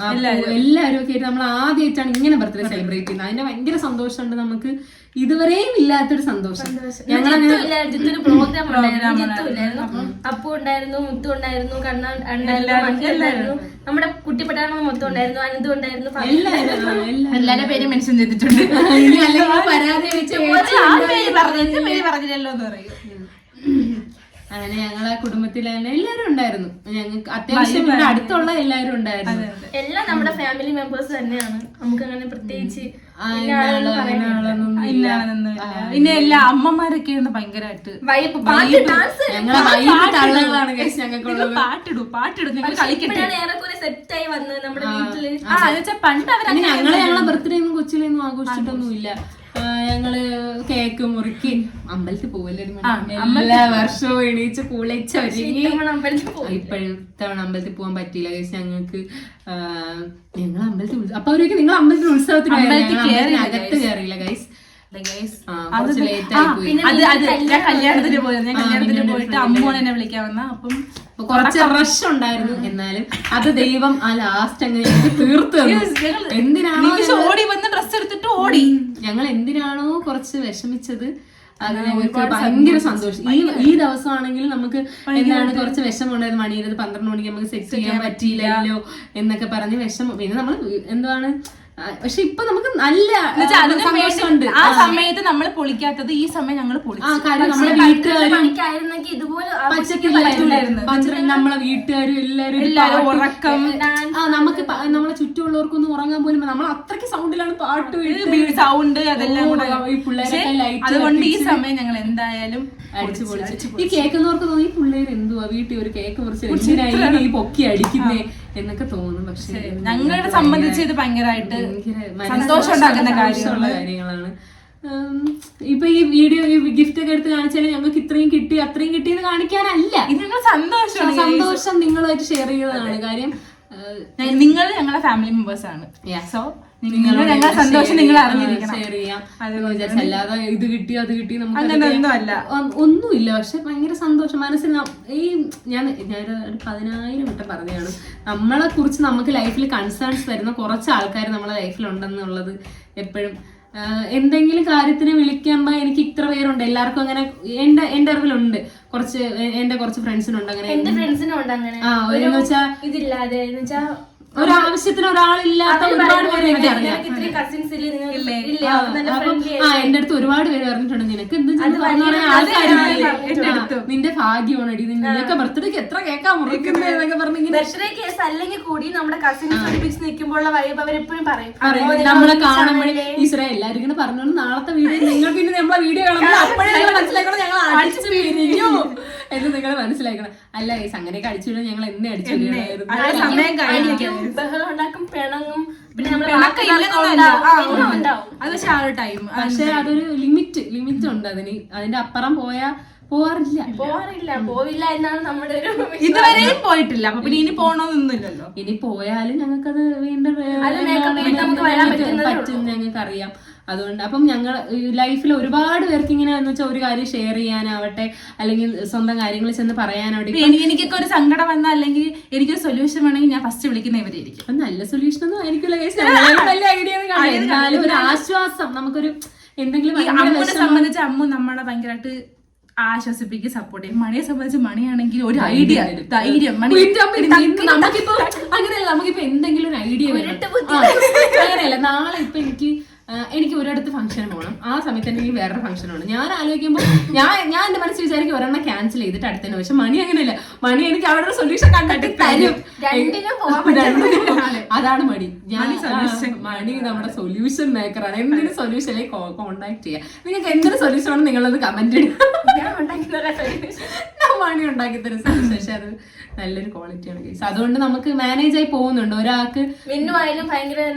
Speaker 2: എല്ലാവരും ഒക്കെ ആയിട്ട് നമ്മൾ ആദ്യമായിട്ടാണ് ഇങ്ങനെ ബർത്ത്ഡേ സെലിബ്രേറ്റ് ചെയ്യുന്നത്. അതിന്റെ ഭയങ്കര സന്തോഷമുണ്ട് നമുക്ക്. ഇതുവരെയും ഇല്ലാത്തൊരു സന്തോഷം.
Speaker 3: ജിത്തുന് പ്രോഗ്രാം ഉണ്ടായിരുന്നു. അപ്പു ഉണ്ടായിരുന്നു, മുത്തു ഉണ്ടായിരുന്നു, കണ്ണ ഉണ്ടായിരുന്നു, നമ്മുടെ കുട്ടിപ്പട്ടാളം മൊത്തം ഉണ്ടായിരുന്നു, അനന്തു ഉണ്ടായിരുന്നു.
Speaker 1: എല്ലാരുടെ പേരും മെൻഷൻ ചെയ്തിട്ടുണ്ട്.
Speaker 2: പരാതി
Speaker 1: പറഞ്ഞില്ലല്ലോ എന്ന് പറയും.
Speaker 2: അങ്ങനെ ഞങ്ങളെ കുടുംബത്തിൽ തന്നെ എല്ലാവരും ഉണ്ടായിരുന്നു. ഞങ്ങൾക്ക് അത്യാവശ്യം ഇവിടെ അടുത്തുള്ള എല്ലാവരും ഉണ്ടായിരുന്നു.
Speaker 3: എല്ലാം നമ്മുടെ ഫാമിലി മെമ്പേഴ്സ് തന്നെയാണ്. നമുക്ക് അങ്ങനെ പ്രത്യേകിച്ച്
Speaker 1: പിന്നെ എല്ലാ അമ്മമാരൊക്കെ ഭയങ്കരമായിട്ട്
Speaker 2: ഞങ്ങളെ വൈബ് തള്ളകളാണ് ഞങ്ങൾക്കുള്ളത്.
Speaker 1: പാട്ടിടും ഞങ്ങൾ കളിക്കട്ടെ
Speaker 3: സെറ്റായി വന്നത് നമ്മുടെ വീട്ടില്.
Speaker 1: പണ്ട്
Speaker 2: ഞങ്ങളെ ബർത്ത്ഡേ ഒന്നും കൊച്ചിലൊന്നും ആഘോഷിച്ചിട്ടൊന്നുമില്ല. ഞങ്ങള് കേക്ക് മുറുക്കി അമ്പലത്തിൽ പോവല്ലേ എല്ലാ വർഷവും എണീച്ച് കുളിച്ച് ഒരുങ്ങി. ഇപ്പോഴും തവണ അമ്പലത്തിൽ പോകാൻ പറ്റിയില്ല ഗൈസ് ഞങ്ങൾക്ക്. ഞങ്ങൾ അമ്പലത്തിൽ അപ്പൊ അവരൊക്കെ നിങ്ങൾ അമ്പലത്തിൽ ഉത്സവത്തിന് അകത്ത് കയറിയില്ല ഗൈസ്.
Speaker 1: കല്യാണത്തിന് പോയിട്ട് അമ്മോനെ എന്നെ വിളിക്കാൻ വന്ന അപ്പം
Speaker 2: കുറച്ച് റഷ് ഉണ്ടായിരുന്നു. എന്നാലും അത് ദൈവം ആ ലാസ്റ്റ് അങ്ങനെ തീർത്തു. എന്തിനാണോ
Speaker 1: ഓടി വന്ന് ഡ്രസ് എടുത്തിട്ട് ഓടി.
Speaker 2: ഞങ്ങൾ എന്തിനാണോ കുറച്ച് വിഷമിച്ചത് അത് ഞങ്ങൾക്ക് ഭയങ്കര സന്തോഷം. ഈ ദിവസമാണെങ്കിൽ നമുക്ക് എന്താണ് കുറച്ച് വിഷമം ഉണ്ടായിരുന്നു. മണിയിരുന്നത് 12 മണിക്ക് നമുക്ക് സെറ്റ് ചെയ്യാൻ പറ്റിയില്ലല്ലോ എന്നൊക്കെ പറഞ്ഞ് വിഷമം. പിന്നെ നമ്മൾ എന്താണ് പക്ഷെ ഇപ്പൊ നമുക്ക് നല്ല സന്തോഷമുണ്ട്.
Speaker 1: ആ സമയത്ത് നമ്മൾ പൊളിക്കാത്തത് ഈ സമയം ഞങ്ങൾ
Speaker 2: നമ്മളെ വീട്ടുകാരും നമ്മളെ വീട്ടുകാരും എല്ലാരും
Speaker 1: ഉറക്കം
Speaker 2: നമുക്ക് നമ്മളെ ചുറ്റുമുള്ളവർക്കൊന്നും ഉറങ്ങാൻ പോലും നമ്മൾ അത്രയ്ക്ക് സൗണ്ടിലാണ് പാട്ട്
Speaker 1: സൗണ്ട് അതെല്ലാം
Speaker 2: ഈ പിള്ളേരെ
Speaker 1: അതുകൊണ്ട് ഈ സമയം ഞങ്ങൾ എന്തായാലും
Speaker 2: അടിച്ചു പൊളിച്ചു. ഈ കേൾക്കുന്നവർക്ക് തോന്നി ഈ പിള്ളേർ എന്തുവാ വീട്ടിൽ ഒരു കേക്ക് മുറിച്ച് ഈ പൊക്കി അടിക്കുന്നേ എന്നൊക്കെ തോന്നും. പക്ഷെ
Speaker 1: ഞങ്ങളെ സംബന്ധിച്ച് ഇത് ഭയങ്കരമായിട്ട് സന്തോഷം ഉണ്ടാക്കുന്ന
Speaker 2: കാര്യങ്ങളാണ്. ഇപ്പൊ ഈ വീഡിയോ ഗിഫ്റ്റ് ഒക്കെ എടുത്ത് കാണിച്ചാൽ ഞങ്ങൾക്ക് ഇത്രയും കിട്ടി അത്രയും കിട്ടിയെന്ന് കാണിക്കാനല്ല.
Speaker 1: ഇത്
Speaker 2: സന്തോഷം നിങ്ങളുമായിട്ട് ഷെയർ ചെയ്തതാണ്. കാര്യം
Speaker 1: നിങ്ങൾ ഞങ്ങളുടെ ഫാമിലി മെമ്പേഴ്സ് ആണ്. സോ ഞങ്ങളുടെ സന്തോഷം നിങ്ങൾ അറിഞ്ഞിരിക്കണം.
Speaker 2: ഷെയർ ചെയ്യാം അല്ലാതെ ഇത് കിട്ടി അത് കിട്ടി നമുക്ക്
Speaker 1: ഒന്നുമില്ല.
Speaker 2: പക്ഷെ ഭയങ്കര സന്തോഷം മനസ്സിൽ. ഈ ഞാൻ 10,000 വട്ടം പറഞ്ഞതാണ് നമ്മളെ കുറിച്ച് നമുക്ക് ലൈഫിൽ കൺസേൺസ് തരുന്ന കുറച്ച് ആൾക്കാർ നമ്മളെ ലൈഫിൽ ഉണ്ടെന്നുള്ളത്. എപ്പോഴും എന്തെങ്കിലും കാര്യത്തിന് വിളിക്കുമ്പോ എനിക്ക് ഇത്ര പേരുണ്ട്, എല്ലാവർക്കും അങ്ങനെ എന്റെ അറിവിലുണ്ട്. എന്റെ കുറച്ച് ഫ്രണ്ട്സിനുണ്ട് അങ്ങനെ.
Speaker 3: എന്റെ ഫ്രണ്ട്സിനും ഉണ്ട് അങ്ങനെ. ഇതില്ലാതെ
Speaker 2: ഒരാവശ്യത്തിന് ഒരാളില്ലാത്ത ഒരുപാട് പേര് എനിക്ക് അറിയാം. എന്റെ അടുത്ത് ഒരുപാട് പേര് പറഞ്ഞിട്ടുണ്ട് നിനക്ക് എന്ത് നിന്റെ ഭാഗ്യമാണടി, നിനക്ക് ബർത്ത്ഡേക്ക് എത്ര കേക്കാ മുറിക്കുന്നത് എന്നൊക്കെ പറഞ്ഞു.
Speaker 3: ബർത്ത്ഡേ കേസ് അല്ലെങ്കിൽ കൂടി നമ്മുടെ കസിൻസ് ഒരുമിച്ച് നിൽക്കുമ്പോഴുള്ള വൈബ് അവരെപ്പോഴും പറയും.
Speaker 2: നമ്മളെ കാണുമ്പോഴേ ഈശ്വര എല്ലാവരും ഇങ്ങനെ പറഞ്ഞോണ്ട് നാളത്തെ വീഡിയോ നിങ്ങൾക്ക് ഇനി നമ്മളെ വീഡിയോ കാണുമ്പോൾ അപ്പോഴേ മനസ്സിലാക്കണം ഞങ്ങൾ അടിച്ചു പിരിഞ്ഞു എന്ന് നിങ്ങൾ മനസ്സിലാക്കണം. അല്ല ഗൈസ് അങ്ങനെയൊക്കെ അടിച്ചു വിടാൻ ഞങ്ങൾ എന്നെ അടിച്ചു
Speaker 3: ബഹളം ഉണ്ടാക്കും, പിണങ്ങും, പിന്നെ
Speaker 2: പക്ഷെ അതൊരു ലിമിറ്റ് ഉണ്ട് അതിന്. അതിന്റെ അപ്പുറം
Speaker 3: പോവില്ല എന്നാണ് നമ്മുടെ ഒരു
Speaker 1: ഇതുവരെയും പോയിട്ടില്ല. അപ്പൊ പിന്നെ ഇനി പോണോന്നൊന്നുമില്ലല്ലോ.
Speaker 2: ഇനി പോയാലും ഞങ്ങൾക്കത് വീണ്ടും പറ്റും ഞങ്ങൾക്ക് അറിയാം. അതുകൊണ്ട് അപ്പം ഞങ്ങൾ ലൈഫിൽ ഒരുപാട് പേർക്ക് ഇങ്ങനെ എന്ന് വെച്ചാൽ ഒരു കാര്യം ഷെയർ ചെയ്യാനാവട്ടെ അല്ലെങ്കിൽ സ്വന്തം കാര്യങ്ങൾ ചെന്ന് പറയാനാവട്ടെ.
Speaker 1: എനിക്കൊക്കെ ഒരു സങ്കടം വന്നാൽ അല്ലെങ്കിൽ എനിക്കൊരു സൊല്യൂഷൻ വേണമെങ്കിൽ ഞാൻ ഫസ്റ്റ് വിളിക്കുന്ന ഇവരായിരിക്കും.
Speaker 2: അപ്പൊ നല്ല സൊല്യൂഷൻ ഒന്നും ആയിരിക്കില്ല, വലിയ ഐഡിയ എന്നാലും ഒരു ആശ്വാസം നമുക്കൊരു എന്തെങ്കിലും.
Speaker 1: അമ്മനെ സംബന്ധിച്ച് അമ്മ നമ്മളെ ഭയങ്കരമായിട്ട് ആശ്വസിപ്പിക്കും, സപ്പോർട്ട് ചെയ്യും. മണിയെ സംബന്ധിച്ച് മണിയാണെങ്കിൽ ഒരു ഐഡിയ ധൈര്യം
Speaker 2: നമുക്കിപ്പോ അങ്ങനെയല്ല. നമുക്കിപ്പോ എന്തെങ്കിലും ഒരു ഐഡിയ അങ്ങനെയല്ല. നാളെ ഇപ്പൊ എനിക്ക് ഒരിടത്ത് ഫംഗ്ഷൻ പോകണം, ആ സമയത്ത് എനിക്ക് വേറൊരു ഫംഗ്ഷൻ ആണ്. ഞാൻ ആലോചിക്കുമ്പോൾ ഞാൻ എന്റെ മനസ്സിൽ വിചാരിക്കും ഒരെണ്ണം ക്യാൻസൽ ചെയ്തിട്ട് അടുത്തന്നെ. പക്ഷെ മണി അങ്ങനെയല്ല, മണി എനിക്ക് അവിടെ ഒരു സൊല്യൂഷൻ കണ്ടിട്ട് തരും. അതാണ് മണി. മണി നമ്മുടെ സൊല്യൂഷൻ മേക്കറാണ്. എന്തിനും സൊല്യൂഷനിലേക്ക് കോണ്ടാക്ട് ചെയ്യാം. നിങ്ങൾക്ക് എന്തൊരു സൊല്യൂഷൻ ആണ് നിങ്ങളത് കമന്റ് ഇടുക. മണി ഉണ്ടാക്കി തരും സൊല്യൂഷൻ. പക്ഷെ അത് നല്ലൊരു ക്വാളിറ്റിയാണ് കേസ്. അതുകൊണ്ട് നമുക്ക് മാനേജ് ആയി പോകുന്നുണ്ട്. ഒരാൾക്ക്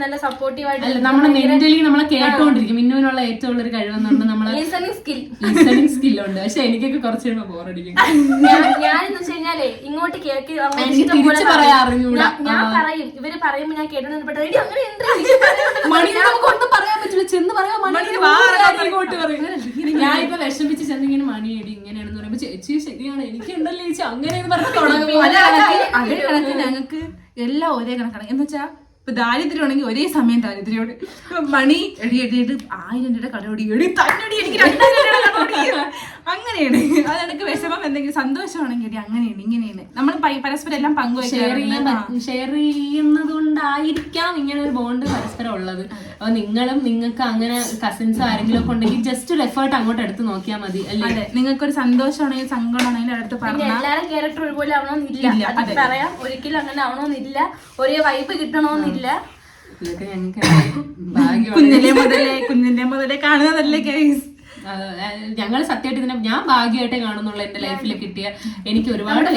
Speaker 3: നല്ല സപ്പോർട്ടീവ് ആയിട്ട്
Speaker 2: നമ്മുടെ മെന്റലി നമ്മളെ കേട്ടോണ്ടിരിക്കും. മിന്നുവിനുള്ള ഏറ്റവും ഉള്ളൊരു കഴിവെന്നുണ്ട് നമ്മളെ ലിസണിങ് സ്കില്ലുണ്ട്. പക്ഷെ എനിക്കൊക്കെ കുറച്ച് ബോറടിക്കും.
Speaker 3: ഞാനെന്ന് വെച്ച് കഴിഞ്ഞാലേ ഇങ്ങോട്ട് കേക്ക്
Speaker 2: തിരിച്ചു പറയാൻ അറിഞ്ഞൂടാ.
Speaker 3: ഞാൻ പറയും, ഇവര് പറയുമ്പോ ഞാൻ കേട്ടോണ്ട്
Speaker 2: മണി നമുക്കൊന്നും പറയാൻ പറ്റില്ല. ചെന്ന് പറയാൻ ഇങ്ങോട്ട് പറയും. ഞാനിപ്പോ വിഷമിച്ച് ചെന്നിങ്ങനെ മണിയടി ഇങ്ങനെയാണെന്ന് പറയുമ്പോ ചേച്ചി ശരിയാണ് എനിക്കുണ്ടല്ലോ ചേച്ചി അങ്ങനെയെന്ന് പറഞ്ഞു തുടങ്ങും.
Speaker 1: അതേ കണക്ക് ഞങ്ങൾക്ക് എല്ലാം ഒരേ കണക്കാണ്. എന്ന് വെച്ചാ ഇപ്പൊ ദാരിദ്ര്യം ഉണ്ടെങ്കിൽ ഒരേ സമയം ദാരിദ്ര്യോട് മണി എടി 1000 രൂപയുടെ കടോടി എടി തന്നടി എനിക്ക് 2000 രൂപയുടെ കടോടി അങ്ങനെയാണ്. അതെനിക്ക് വിഷമം എന്തെങ്കിലും സന്തോഷമാണെങ്കിൽ അങ്ങനെയാണ് ഇങ്ങനെയാണ് നമ്മൾ പരസ്പരം എല്ലാം
Speaker 2: ഷെയർ ചെയ്യുന്നത് കൊണ്ടായിരിക്കാം ഇങ്ങനെ ഒരു ബോണ്ട് പരസ്പരം ഉള്ളത്. അപ്പൊ നിങ്ങൾക്ക് അങ്ങനെ കസിൻസ് ആരെങ്കിലും ഒക്കെ ഉണ്ടെങ്കിൽ ജസ്റ്റ് ഒരു എഫേർട്ട് അങ്ങോട്ട് എടുത്ത് നോക്കിയാൽ മതി അല്ലേ.
Speaker 1: നിങ്ങൾക്ക് ഒരു സന്തോഷമാണെങ്കിൽ സങ്കടമാണെങ്കിൽ അടുത്ത് പറഞ്ഞാൽ
Speaker 3: എല്ലാവരും ക്യാരക്ടർ ഒരുപോലെ ആവണമെന്നില്ല. അത് പറയാം, ഒരിക്കലും അങ്ങനെ ആവണമെന്നില്ല, ഒരേ വൈബ് കിട്ടണമെന്നില്ല.
Speaker 2: ഇതൊക്കെ ഞങ്ങൾക്ക്
Speaker 1: കുഞ്ഞിന്റെ മുതലേ കാണുന്നതല്ലേ ഗൈസ്.
Speaker 2: ഞങ്ങൾ സത്യമായിട്ട് ഞാൻ ഭാഗ്യമായിട്ടേ കാണുന്നുള്ള എന്റെ ലൈഫിൽ കിട്ടിയ എനിക്ക് ഒരുപാട്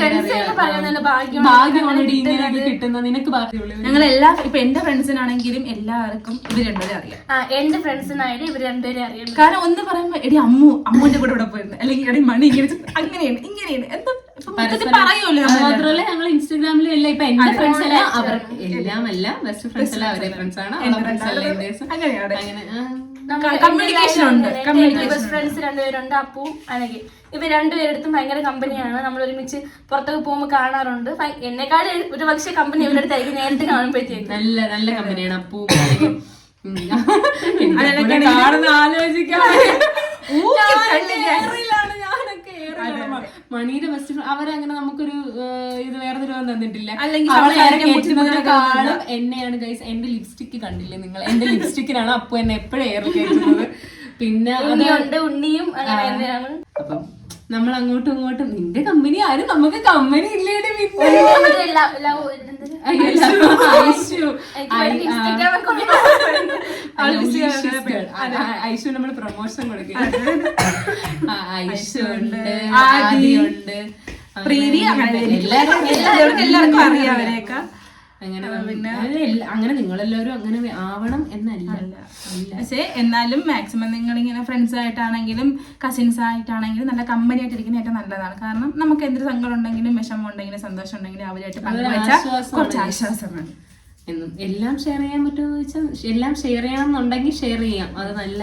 Speaker 2: ഭാഗ്യമാണ് ഇങ്ങനെ കിട്ടുന്നത്. നിനക്ക് ഭാഗ്യമുള്ള
Speaker 1: ഞങ്ങളെല്ലാം ഇപ്പൊ എന്റെ ഫ്രണ്ട്സിനാണെങ്കിലും എല്ലാവർക്കും ഇവർ രണ്ടുപേരെ അറിയാം.
Speaker 3: എന്റെ ഫ്രണ്ട്സിനായാലും ഇവർ രണ്ടുപേരെ അറിയാം.
Speaker 1: കാരണം ഒന്ന് പറയുമ്പോ എടി അമ്മുന്റെ കൂടെ ഇവിടെ പോയിരുന്നു, അല്ലെങ്കിൽ എടി മണി ഇങ്ങനെ ഇങ്ങനെയാണ് എന്താ പറയുമല്ലോ.
Speaker 2: മാത്രമല്ല ഞങ്ങൾ ഇൻസ്റ്റാഗ്രാമിലും എല്ലാം ഇപ്പൊ എന്റെ ഫ്രണ്ട്സ് എല്ലാം അവർ എല്ലാം ബെസ്റ്റ് ഫ്രണ്ട്സ് എല്ലാം അവരെ ഫ്രണ്ട്സ് ആണ്.
Speaker 1: അങ്ങനെയാണ് കമ്മ്യൂണിക്കേഷൻ ഉണ്ട്.
Speaker 3: ബെസ്റ്റ് ഫ്രണ്ട്സ് രണ്ടുപേരുണ്ട്, അപ്പു അനഘി. ഇവർ രണ്ടുപേരെടുത്തും ഭയങ്കര കമ്പനിയാണ്. നമ്മൾ ഒരുമിച്ച് പുറത്തൊക്കെ പോകുമ്പോൾ കാണാറുണ്ട്. എന്നെക്കാളും ഒരു പക്ഷേ കമ്പനി ഇവരുടെ അടുത്തായിരിക്കും നേരിട്ട് കാണുമ്പോഴത്തേക്ക്.
Speaker 2: നല്ല കമ്പനിയാണ് അപ്പു. കാണുന്ന ആലോചിക്കാൻ മണിയുടെ ബെസ്റ്റ് ഫ്രണ്ട് അവരങ്ങനെ നമുക്കൊരു ഇത് വേറെ തന്നിട്ടില്ല. എന്നെയാണ് ഗൈസ് എന്റെ ലിപ്സ്റ്റിക്ക് കണ്ടില്ലേ നിങ്ങൾ? എന്റെ ലിപ്സ്റ്റിക്കിനാണ് അപ്പു എന്നെ എപ്പോഴും ഏറി കയറ്റുന്നത്. പിന്നെ
Speaker 3: ഉണ്ണിയും
Speaker 2: അപ്പം നമ്മൾ അങ്ങോട്ടും ഇങ്ങോട്ടും നിന്റെ കമ്പനി ആരും നമുക്ക് കമ്പനി ഇല്ലേടി. ഐഷു നമ്മൾ പ്രൊമോഷൻ കൊടുക്കുക. ഐഷു ഉണ്ട്, ആദിയുണ്ട്,
Speaker 1: എല്ലാവർക്കും അറിയാം അവരെയൊക്കെ.
Speaker 2: അങ്ങനെ നിങ്ങളെല്ലാവരും അങ്ങനെ ആവണം എന്നല്ല.
Speaker 1: പക്ഷേ എന്നാലും മാക്സിമം നിങ്ങളിങ്ങനെ ഫ്രണ്ട്സ് ആയിട്ടാണെങ്കിലും കസിൻസ് ആയിട്ടാണെങ്കിലും നല്ല കമ്പനി ആയിട്ടിരിക്കുന്നത് ഏറ്റവും നല്ലതാണ്. കാരണം നമുക്ക് എന്തൊരു സങ്കടം ഉണ്ടെങ്കിലും വിഷമം ഉണ്ടെങ്കിലും സന്തോഷം ഉണ്ടെങ്കിലും അവരായിട്ട് പങ്കുവെച്ചാൽ കുറച്ച് ആശ്വാസമാണ്.
Speaker 2: എന്നും എല്ലാം ഷെയർ ചെയ്യാൻ പറ്റുമെന്ന് വെച്ചാൽ എല്ലാം ഷെയർ ചെയ്യണം എന്നുണ്ടെങ്കിൽ ഷെയർ ചെയ്യാം. അത് നല്ല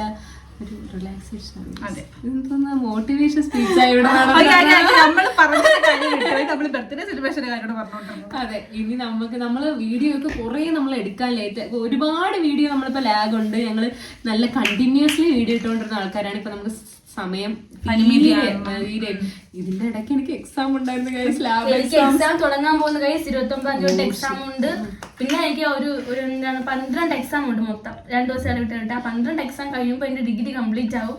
Speaker 2: ഒരു റിലാക്സേഷൻ ആണ്. എന്തോന്നാ മോട്ടിവേഷൻ സ്പീച്ചായി ഇവിടെ. അതെ, ഇനി നമ്മള് വീഡിയോ ഒക്കെ കുറെ നമ്മൾ എടുക്കാൻ ലേറ്റ്. ഒരുപാട് വീഡിയോ നമ്മളിപ്പോ ലാഗ് ഉണ്ട്. ഞങ്ങള് നല്ല കണ്ടിന്യൂസ്ലി വീഡിയോ ഇട്ടുകൊണ്ടിരുന്ന ആൾക്കാരാണ്. ഇപ്പൊ നമുക്ക് സമയം ഇതിന്റെ ഇടയ്ക്ക് എനിക്ക് എക്സാം ഉണ്ടായിരുന്നു.
Speaker 3: എക്സാം തുടങ്ങാൻ പോകുന്ന 29 എക്സാം ഉണ്ട്. പിന്നെ എനിക്ക് ഒരു 12 എക്സാം ഉണ്ട് മൊത്തം 2 ദിവസം വിട്ടിട്ട്. ആ 12 എക്സാം കഴിയുമ്പോൾ എന്റെ ഡിഗ്രി കംപ്ലീറ്റ് ആവും.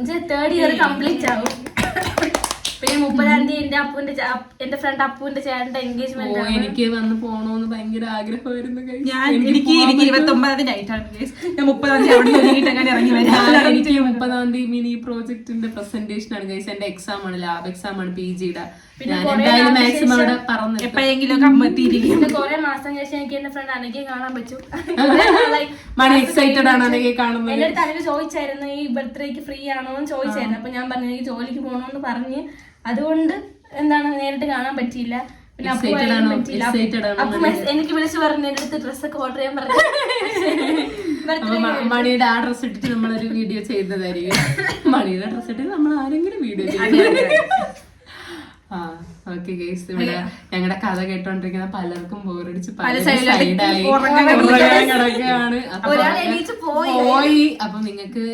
Speaker 3: 3rd ഇയർ കംപ്ലീറ്റ് ആവും. പിന്നെ 30-ാം തീയതി എന്റെ ഫ്രണ്ട് അപ്പുവിന്റെ ചേട്ടന്റെ എൻഗേജ്മെന്റ്.
Speaker 2: എനിക്ക് വന്ന് പോണോന്ന് ഭയങ്കര ആഗ്രഹമായിരുന്നു.
Speaker 1: എനിക്ക് 29-ാം തീയതി നൈറ്റ് ആണ്. ഞാൻ 30-ാം തീയതി അവിടെ ഇറങ്ങി വരാം.
Speaker 2: എനിക്ക് 30-ാം തീയതി മിനി പ്രോജക്ടിന്റെ പ്രസന്റേഷൻ ആണ് ഗൈസ്. എന്റെ എക്സാം ആണ്, ലാബ് എക്സാം ആണ് PGയുടെ. ഞാൻ എന്തായാലും മാക്സിമം അവിടെ പറഞ്ഞു
Speaker 1: എപ്പോഴെങ്കിലും കമ്പത്തിയിരിക്കും.
Speaker 3: കുറെ മാസം ശേഷം എനിക്ക് എന്റെ ഫ്രണ്ട് അനഘയെ കാണാൻ പറ്റും.
Speaker 2: മണി എക്സൈറ്റഡ് ആണ് അനഘയെ കാണുന്നത്.
Speaker 3: എന്റെ അടുത്ത് അനഘ ചോദിച്ചായിരുന്നു ഈ ബർത്ത്ഡേക്ക് ഫ്രീ ആണോ എന്ന് ചോദിച്ചായിരുന്നു. അപ്പൊ ഞാൻ പറഞ്ഞു എനിക്ക് ജോലിക്ക് പോകണമെന്ന് പറഞ്ഞ്, അതുകൊണ്ട് നേരിട്ട് കാണാൻ പറ്റിയില്ല. പിന്നെ എനിക്ക് വിളിച്ചു പറഞ്ഞു എന്റെ അടുത്ത് ഡ്രസ്സൊക്കെ ഓർഡർ ചെയ്യാൻ പറഞ്ഞു.
Speaker 2: മണിയുടെ ആ ഡ്രസ് ഇട്ടിട്ട് നമ്മളൊരു വീഡിയോ ചെയ്തതായിരിക്കും. മണിയുടെ ഡ്രസ് ഇട്ടിട്ട് നമ്മൾ ആരെങ്കിലും വീഡിയോ ചെയ്യും. ഓക്കെ ഗൈസ്, ഇവിടെ ഞങ്ങളുടെ കഥ കേട്ടോണ്ടിരിക്കുന്ന പലർക്കും ബോറടിച്ച് പല സൈഡായി കിടക്കുകയാണ്. പോയി. അപ്പൊ നിങ്ങൾക്ക്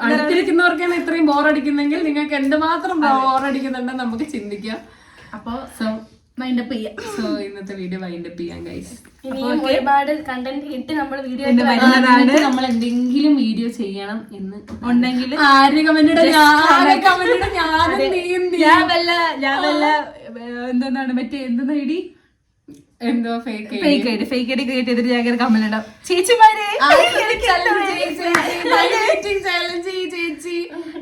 Speaker 2: അടുത്തിരിക്കുന്നവർക്കാണ് ഇത്രയും ബോറടിക്കുന്നെങ്കിൽ നിങ്ങൾക്ക് എന്തുമാത്രം ബോറടിക്കുന്നുണ്ടെന്ന് നമുക്ക് ചിന്തിക്കാം.
Speaker 1: അപ്പൊ വൈൻഡപ്പ് ചെയ്യാം.
Speaker 2: സോ ഇന്നത്തെ വീഡിയോ വൈൻഡപ്പ് ചെയ്യാം ഗൈസ്.
Speaker 3: ഇനിയും ഒരുപാട് കണ്ടന്റ് ഇട്ട് നമ്മൾ വീഡിയോ
Speaker 2: നമ്മൾ എന്തെങ്കിലും വീഡിയോ ചെയ്യണം എന്ന്
Speaker 1: ഉണ്ടെങ്കിൽ എന്താണ് മറ്റേ എന്തെന്നാ ഇടി
Speaker 2: എന്തോ
Speaker 1: ഫേക്ക് ഐഡി ക്രിയേറ്റ് ചെയ്തിട്ട് ഞാൻ കമന്റ് ചേച്ചിമാരെ
Speaker 2: ചേച്ചി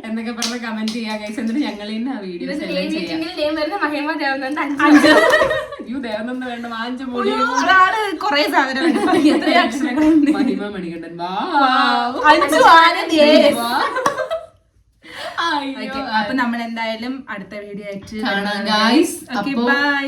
Speaker 2: എന്നൊക്കെ പറഞ്ഞ് കമന്റ് ചെയ്യാ ഗൈസ്. എന്നിട്ട് ഞങ്ങൾ തന്നെ ആ വീഡിയോസ് ദേവനന്ദ വേണ്ട 5 മൂടി
Speaker 1: കൊറേ സാധനം
Speaker 2: മഹിമ മണികണ്ഠൻ
Speaker 1: അപ്പൊ നമ്മൾ എന്തായാലും അടുത്ത വീഡിയോ ആയിട്ട്
Speaker 2: കാണാം ഗൈസ്.
Speaker 1: ബൈ.